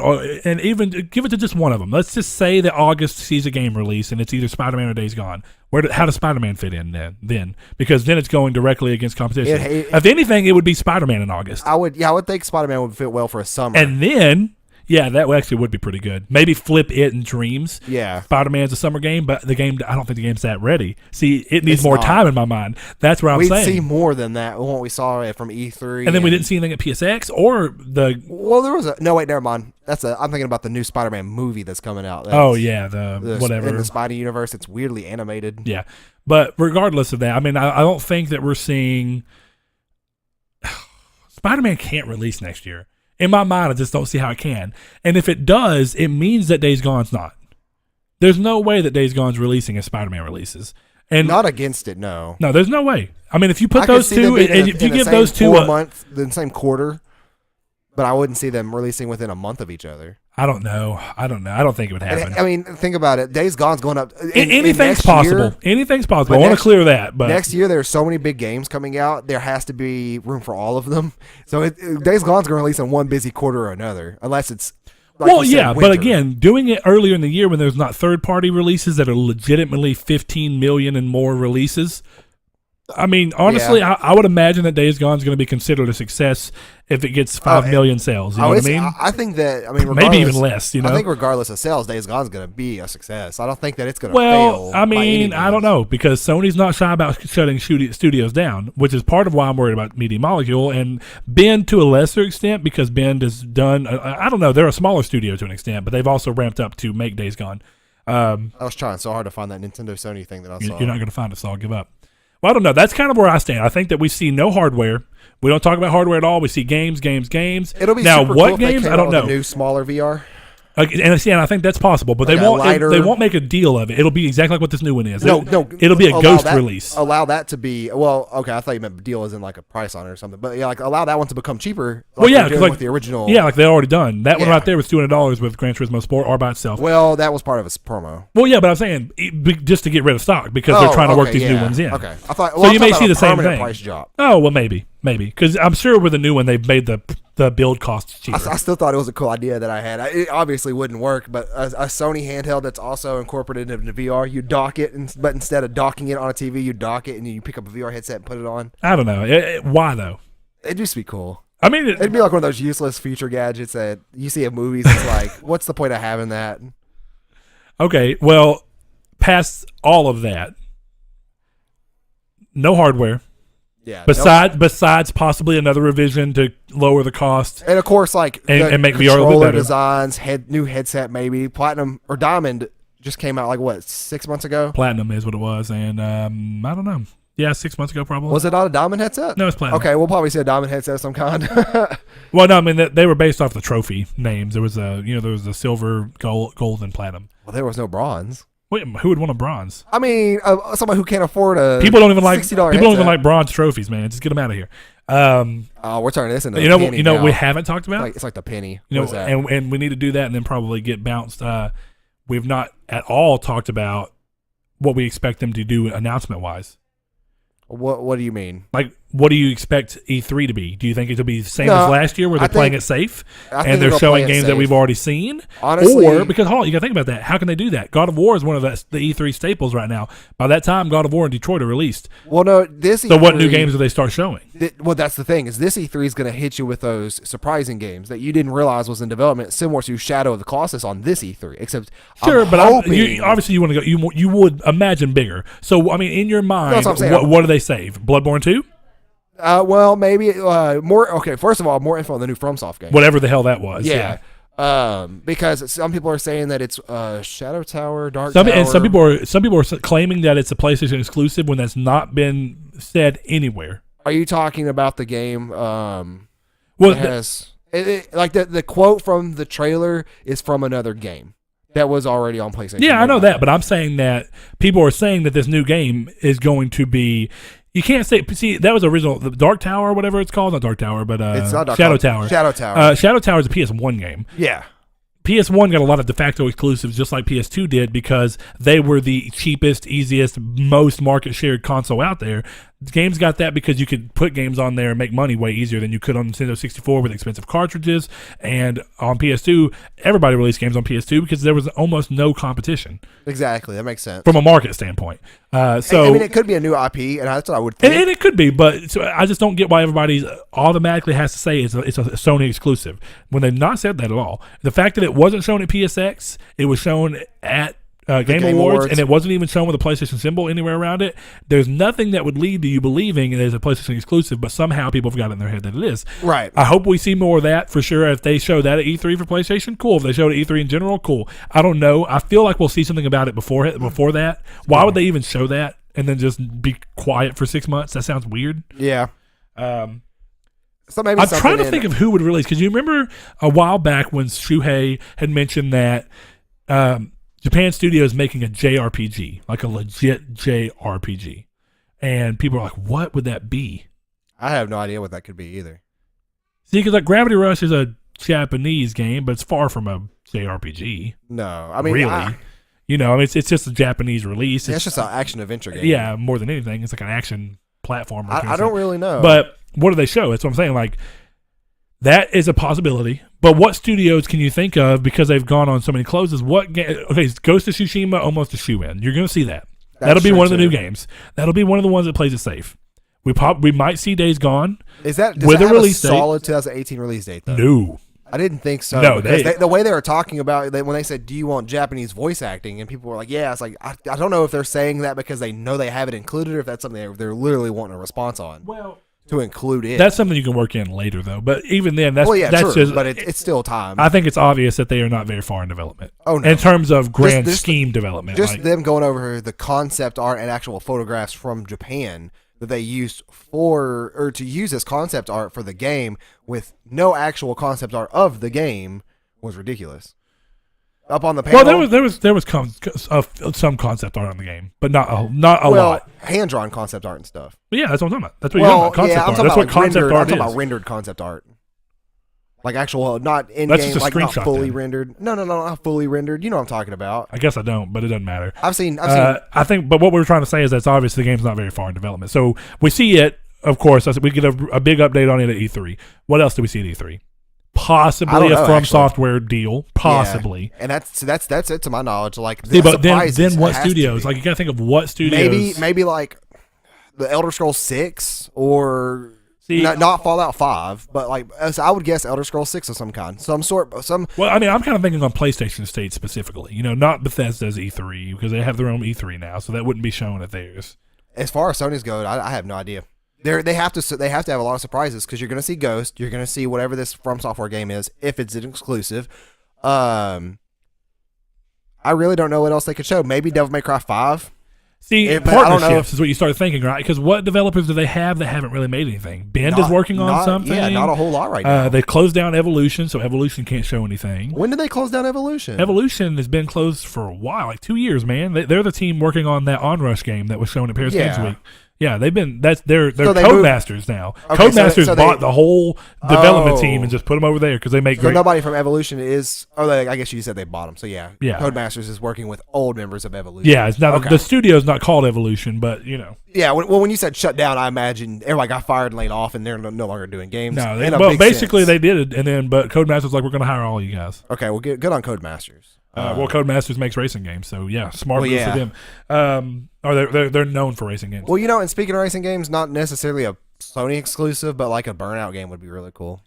A: even give it to just one of them? Let's just say that August sees a game release and it's either Spider-Man or Days Gone. How does Spider-Man fit in then? Because then it's going directly against competition. If anything, it would be Spider-Man in August.
B: I would think Spider-Man would fit well for a summer.
A: And then, yeah, that actually would be pretty good. Maybe flip it in Dreams.
B: Yeah.
A: Spider-Man's a summer game, but I don't think the game's that ready. See, it needs more time in my mind. That's what I'm saying.
B: We'd see more than that when we saw it from E3.
A: And then we didn't see anything at PSX or the...
B: Well, there was no, wait, never mind. I'm thinking about the new Spider-Man movie that's coming out.
A: The whatever.
B: In the Spidey universe, it's weirdly animated.
A: Yeah. But regardless of that, I mean, I don't think that we're seeing... Spider-Man can't release next year. In my mind, I just don't see how it can. And if it does, it means that Days Gone's not. There's no way that Days Gone's releasing as Spider-Man releases. And
B: not against it, no.
A: No, there's no way. I mean, if you put those two, and if you give those two
B: a month, the same quarter, but I wouldn't see them releasing within a month of each other.
A: I don't know. I don't think it would happen.
B: I mean, think about it. Days Gone's going up.
A: Anything's possible. Anything's possible. I want to clear that. But
B: next year, there's so many big games coming out. There has to be room for all of them. So Days Gone's going to release in one busy quarter or another, unless it's.
A: But again, doing it earlier in the year when there's not third-party releases that are legitimately 15 million and more releases. I mean, honestly, I would imagine that Days Gone is going to be considered a success if it gets 5 million sales. You know what I mean?
B: I think that,
A: maybe even less.
B: I think regardless of sales, Days Gone is going to be a success. I don't think that it's going to fail.
A: Well, I mean, I don't know, because Sony's not shy about shutting studios down, which is part of why I'm worried about Media Molecule, and Ben to a lesser extent, because Ben has done. I don't know. They're a smaller studio to an extent, but they've also ramped up to make Days Gone.
B: I was trying so hard to find that Nintendo Sony thing that I saw.
A: You're not going to find it, so I'll give up. Well, I don't know. That's kind of where I stand. I think that we see no hardware. We don't talk about hardware at all. We see games.
B: It'll be
A: now
B: super
A: what
B: cool
A: games?
B: If they
A: I don't know.
B: A new smaller VR.
A: And I think that's possible, but
B: like
A: they won't make a deal of it. It'll be exactly like what this new one is.
B: No,
A: it'll be a ghost release.
B: Allow that to be okay. I thought you meant deal as in like a price on it or something, but yeah, like allow that one to become cheaper.
A: With
B: the original.
A: Yeah, like they already done that one right there was $200 with Gran Turismo Sport or by itself.
B: Well, that was part of a promo.
A: Well, yeah, but I'm saying just to get rid of stock because they're trying to work these new ones in.
B: Okay, I thought.
A: So you may see the same thing.
B: Price drop.
A: Oh well, maybe because I'm sure with the new one they've made the build costs cheaper.
B: I still thought it was a cool idea that I had. It obviously wouldn't work, but a Sony handheld that's also incorporated into VR, you dock it, but instead of docking it on a TV, you dock it and you pick up a VR headset and put it on.
A: I don't know. Why though?
B: It'd just be cool.
A: I mean,
B: it'd be like one of those useless future gadgets that you see in movies. It's like, what's the point of having that?
A: Okay, well, past all of that, no hardware.
B: Yeah.
A: Besides possibly another revision to lower the cost,
B: and of course, like
A: and make VR a little bit better.
B: Designs, new headset, maybe Platinum or Diamond just came out like 6 months ago.
A: Platinum is what it was, and I don't know. Yeah, 6 months ago probably.
B: Was it not a Diamond headset?
A: No, it's Platinum.
B: Okay, we'll probably see a Diamond headset of some kind.
A: Well, no, I mean they were based off the trophy names. There was a silver, gold, and platinum.
B: Well, there was no bronze.
A: Wait, who would want a bronze?
B: I mean, somebody who can't afford a
A: people don't even like
B: headset.
A: Bronze trophies, man. Just get them out of here.
B: We're turning this into penny
A: now.
B: What
A: we haven't talked about.
B: It's like the penny.
A: And we need to do that, and then probably get bounced. We've not at all talked about what we expect them to do announcement wise.
B: What do you mean?
A: Like, what do you expect E3 to be? Do you think it'll be the same as last year, where they're playing it safe and they're showing games that we've already seen?
B: Honestly,
A: or because you got to think about that. How can they do that? God of War is one of the E3 staples right now. By that time, God of War and Detroit are released.
B: Well, no,
A: So what new games do they start showing?
B: Well, that's the thing is this E3 is going to hit you with those surprising games that you didn't realize was in development, similar to Shadow of the Colossus on this E3. Except,
A: sure, obviously you want to go. You would imagine bigger. So I mean, in your mind, what do they save? Bloodborne 2?
B: Well, maybe more. Okay, first of all, more info on the new FromSoft game.
A: Whatever the hell that was.
B: Yeah. Because some people are saying that it's Shadow Tower, Dark
A: Tower.
B: And
A: some people are claiming that it's a PlayStation exclusive when that's not been said anywhere.
B: Are you talking about the game? Well, the quote from the trailer is from another game that was already on PlayStation.
A: Yeah, I know that, but I'm saying that people are saying that this new game is going to be. You can't say. See, that was original. The Dark Tower, or whatever it's called, not Dark Tower, but
B: it's not
A: Shadow Tower.
B: Shadow Tower.
A: Shadow Tower is a PS1 game.
B: Yeah.
A: PS1 got a lot of de facto exclusives, just like PS2 did, because they were the cheapest, easiest, most market shared console out there. Games got that because you could put games on there and make money way easier than you could on Nintendo 64 with expensive cartridges. And on PS2, everybody released games on PS2 because there was almost no competition.
B: Exactly, that makes sense
A: from a market standpoint. So
B: I mean, it could be a new IP, and that's what I would think.
A: And it could be, but so I just don't get why everybody automatically has to say it's a Sony exclusive when they've not said that at all. The fact that it wasn't shown at PSX, it was shown at Game Awards, and it wasn't even shown with a PlayStation symbol anywhere around it. There's nothing that would lead to you believing it is a PlayStation exclusive, but somehow people have got it in their head that it is.
B: Right.
A: I hope we see more of that for sure. If they show that at E3 for PlayStation, cool. If they show it at E3 in general, cool. I don't know. I feel like we'll see something about it before that. Why would they even show that and then just be quiet for 6 months? That sounds weird.
B: Yeah.
A: So maybe I'm trying to think of who would release, because you remember a while back when Shuhei had mentioned that Japan Studio is making a JRPG, like a legit JRPG. And people are like, what would that be?
B: I have no idea what that could be either.
A: See, because like Gravity Rush is a Japanese game, but it's far from a JRPG.
B: No, I mean,
A: really. It's just a Japanese release.
B: It's just an action-adventure game.
A: Yeah, more than anything. It's like an action platformer.
B: I don't really know.
A: But what do they show? That's what I'm saying. Like, that is a possibility. But what studios can you think of, because they've gone on so many closes? Okay, Ghost of Tsushima, almost a shoe-in. You're going to see that. That'll be one of the new games. That'll be one of the ones that plays it safe. We might see Days Gone.
B: Does that have a solid 2018 release date, though?
A: No.
B: I didn't think so.
A: No,
B: the way they were talking about it, when they said, do you want Japanese voice acting? And people were like, yeah. It's like, I don't know if they're saying that because they know they have it included, or if that's something they're literally wanting a response on.
A: Well,
B: to include it.
A: That's something you can work in later, though. But even then, that's
B: true,
A: just.
B: But it's still time.
A: I think it's obvious that they are not very far in development.
B: Oh, no.
A: In terms of grand scheme development.
B: Just them going over the concept art and actual photographs from Japan that they used to use as concept art for the game with no actual concept art of the game was ridiculous. Up on the panel.
A: Well, there was some concept art on the game, but not a lot.
B: Hand drawn concept art and stuff.
A: But yeah, that's what I'm talking about. That's what you're talking about. Concept art. That's what concept art is.
B: I'm talking about rendered concept art. Like actual, not in game, like not fully rendered. No, not fully rendered. You know what I'm talking about.
A: I guess I don't, but it doesn't matter.
B: I've seen.
A: I think, but what we were trying to say is that's obvious the game's not very far in development. So we see it, of course. We get a big update on it at E3. What else do we see at E3? Possibly a From Software deal. Possibly.
B: Yeah. And that's it to my knowledge. Like,
A: but then what studios? Like, you gotta think of what studios.
B: Maybe like the Elder Scrolls 6 or not Fallout 5, but like I would guess Elder Scrolls 6 of some kind, some sort.
A: Well, I mean, I'm kind of thinking on PlayStation State specifically. Not Bethesda's E3, because they have their own E3 now, so that wouldn't be shown at theirs.
B: As far as Sony's go, I have no idea. They have to have a lot of surprises, because you're going to see Ghost, you're going to see whatever this From Software game is, if it's an exclusive. I really don't know what else they could show. Maybe Devil May Cry 5.
A: See, partnerships is what you start thinking, right? Because what developers do they have that haven't really made anything? Bend is working on something.
B: Yeah, not a whole lot right now.
A: They closed down Evolution, so Evolution can't show anything.
B: When did they close down Evolution?
A: Evolution has been closed for a while, like 2 years, man. They're the team working on that Onrush game that was shown at Paris Games Week. Yeah, they're Codemasters now. Okay, Codemasters bought the whole development team and just put them over there because they make great.
B: So nobody from Evolution is. I guess you said they bought them. So yeah. Codemasters is working with old members of Evolution.
A: Yeah, it's not the studio's not called Evolution, but
B: Yeah, when you said shut down, I imagine everybody got fired and laid off, and they're no longer doing games.
A: No, basically they did it, but Codemasters like, we're going to hire all you guys.
B: Okay, well, good on Codemasters.
A: Codemasters makes racing games, so yeah, smart move for them. They're known for racing games.
B: Well, and speaking of racing games, not necessarily a Sony exclusive, but like a Burnout game would be really cool.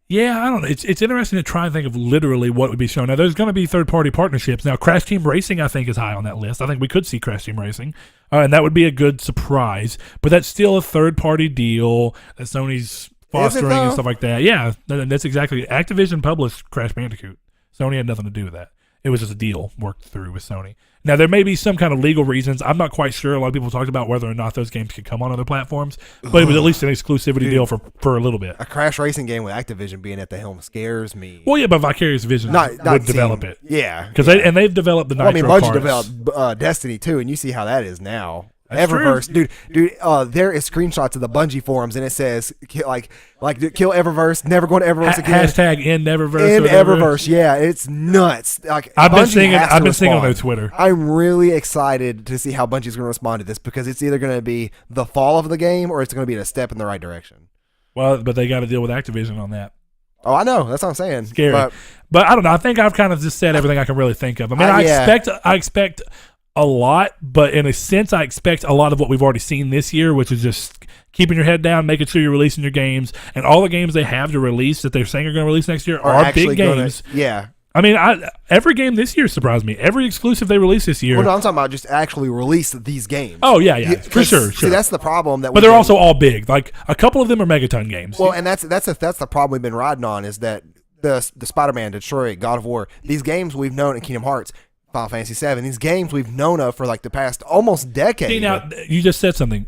A: Yeah, I don't know. It's interesting to try and think of literally what would be shown. Now, there's going to be third-party partnerships. Now, Crash Team Racing, I think, is high on that list. I think we could see Crash Team Racing, and that would be a good surprise. But that's still a third-party deal that Sony's fostering and stuff like that. Yeah, that's exactly. Activision published Crash Bandicoot. Sony had nothing to do with that. It was just a deal worked through with Sony. Now, there may be some kind of legal reasons. I'm not quite sure. A lot of people talked about whether or not those games could come on other platforms, but it was at least an exclusivity deal for a little bit.
B: A Crash Racing game with Activision being at the helm scares me.
A: Well, yeah, but Vicarious Vision would develop it.
B: Yeah.
A: Because they've developed the Nitro cars.
B: Bungie developed Destiny too, and you see how that is now.
A: That's
B: Eververse,
A: true.
B: dude. There is screenshots of the Bungie forums, and it says kill Eververse, never going to Eververse again.
A: Hashtag end Eververse.
B: In Eververse, yeah, it's nuts. Like
A: I've been
B: Bungie
A: seeing on their Twitter.
B: I'm really excited to see how Bungie's going to respond to this because it's either going to be the fall of the game or it's going to be a step in the right direction.
A: Well, but they got to deal with Activision on that.
B: Oh, I know. That's what I'm saying.
A: Scary. But I don't know. I think I've kind of just said everything I can really think of. I mean, I expect a lot, but in a sense, I expect a lot of what we've already seen this year, which is just keeping your head down, making sure you're releasing your games, and all the games they have to release that they're saying are going to release next year are big games.
B: Yeah.
A: I mean, every game this year surprised me. Every exclusive they released this year.
B: Well, no, I'm talking about just actually release these games.
A: Oh, yeah, for sure.
B: See, that's the problem.
A: But they're also all big. Like, a couple of them are megaton games.
B: Well, and that's the problem we've been riding on is that the Spider-Man, Detroit, God of War, these games we've known in Kingdom Hearts, Final Fantasy VII, these games we've known of for like the past almost decade.
A: See, now, you just said something.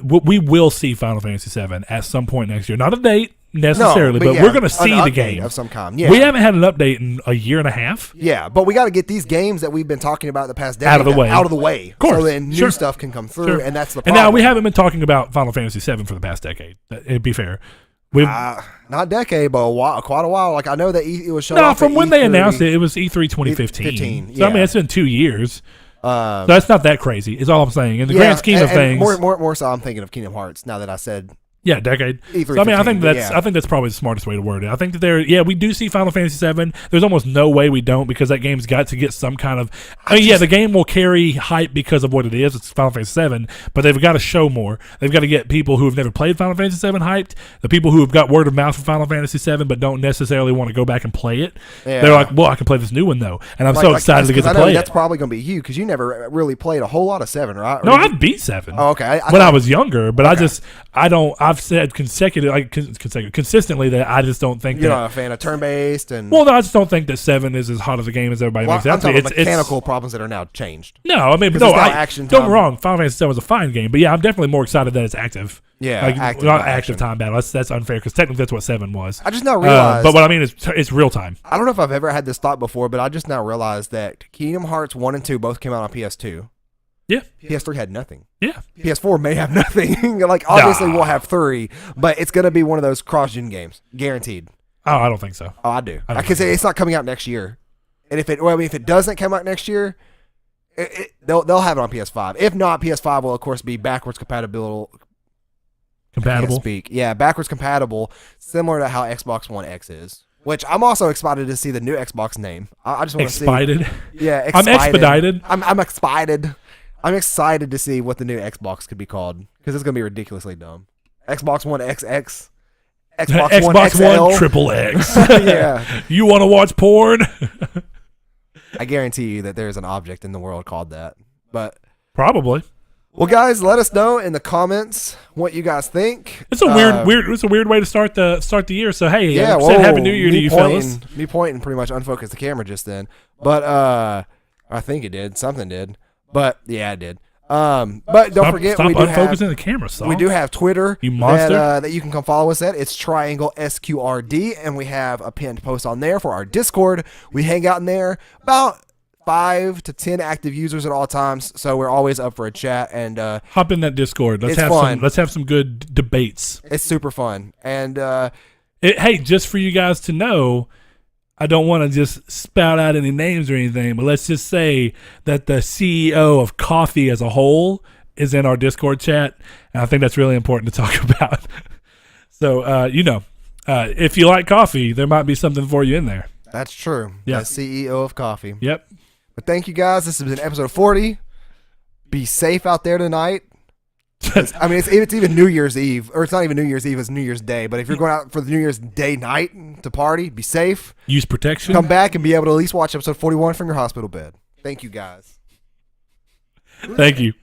A: We will see Final Fantasy VII at some point next year. Not a date necessarily, but we're going to see the game
B: of some kind. Yeah.
A: We haven't had an update in a year and a half.
B: Yeah, but we got to get these games that we've been talking about the past decade
A: out of the way.
B: Of course. So then new stuff can come through, and that's the problem.
A: And now we haven't been talking about Final Fantasy VII for the past decade. It'd be fair.
B: Not decade, but quite a while. Like I know that it was shown.
A: No, from when they announced it was E3 2015. So I mean, it's been 2 years. So that's not that crazy. Is all I'm saying. In the grand scheme of things,
B: more so, I'm thinking of Kingdom Hearts. Now that I said.
A: Yeah, decade.
B: E3
A: so, I mean, I think that's probably the smartest way to word it. I think that we do see Final Fantasy VII. There's almost no way we don't because that game's got to get some kind of. The game will carry hype because of what it is. It's Final Fantasy VII, but they've got to show more. They've got to get people who have never played Final Fantasy VII hyped. The people who have got word of mouth for Final Fantasy VII but don't necessarily want to go back and play it. Yeah. They're like, well, I can play this new one though, and I'm so excited to get to play it.
B: That's probably going to be you because you never really played a whole lot of 7, right?
A: No, I beat 7.
B: Oh, okay.
A: When I was younger, but I've said consistently that I just don't think
B: you're not a fan of turn-based and.
A: Well, no, I just don't think that 7 is as hot of a game as everybody makes it out to be.
B: It's mechanical problems that are now changed.
A: No, I mean, don't get me wrong. Final Fantasy 7 was a fine game, but yeah, I'm definitely more excited that it's active.
B: Yeah,
A: not active time battle. That's unfair because technically that's what 7 was.
B: I just now realized.
A: But what I mean is it's real time.
B: I don't know if I've ever had this thought before, but I just now realized that Kingdom Hearts 1 and 2 both came out on PS2.
A: Yeah.
B: PS3 had nothing.
A: Yeah.
B: PS4 may have nothing. Like, obviously, we'll have 3, but it's going to be one of those cross-gen games. Guaranteed.
A: Oh, I don't think so.
B: Oh, I do. I can say it's not coming out next year. And if it doesn't come out next year, they'll have it on PS5. If not, PS5 will, of course, be backwards compatible. Yeah, backwards compatible, similar to how Xbox One X is. Which I'm also excited to see the new Xbox name. I just want to see. Yeah,
A: I'm expedited.
B: I'm excited. I'm excited to see what the new Xbox could be called because it's going to be ridiculously dumb. Xbox One XX. Xbox One
A: Triple X.
B: Yeah.
A: You want to watch porn?
B: I guarantee you that there's an object in the world called that. But
A: probably.
B: Well, guys, let us know in the comments what you guys think.
A: It's a weird way to start the year. So hey,
B: yeah,
A: Happy New Year to you fellas.
B: Me pointing pretty much unfocused the camera just then, but I think it did. Something did, but yeah, it did. But don't forget,
A: stop unfocusing the camera. Saul.
B: We do have Twitter,
A: you monster,
B: that you can come follow us at. It's Triangle SQRD, and we have a pinned post on there for our Discord. We hang out in there about 5 to 10 active users at all times, so we're always up for a chat and
A: hop in that Discord. Let's have some good debates.
B: It's super fun. And
A: hey, just for you guys to know, I don't want to just spout out any names or anything, but let's just say that the CEO of coffee as a whole is in our Discord chat, and I think that's really important to talk about. So if you like coffee, there might be something for you in there.
B: That's true.
A: Yeah.
B: The CEO of coffee.
A: Yep.
B: But thank you guys. This has been episode 40. Be safe out there tonight. I mean, it's even New Year's Eve, or it's not even New Year's Eve, it's New Year's Day. But if you're going out for the New Year's Day night to party, be safe.
A: Use protection.
B: Come back and be able to at least watch episode 41 from your hospital bed. Thank you, guys.
A: Thank you.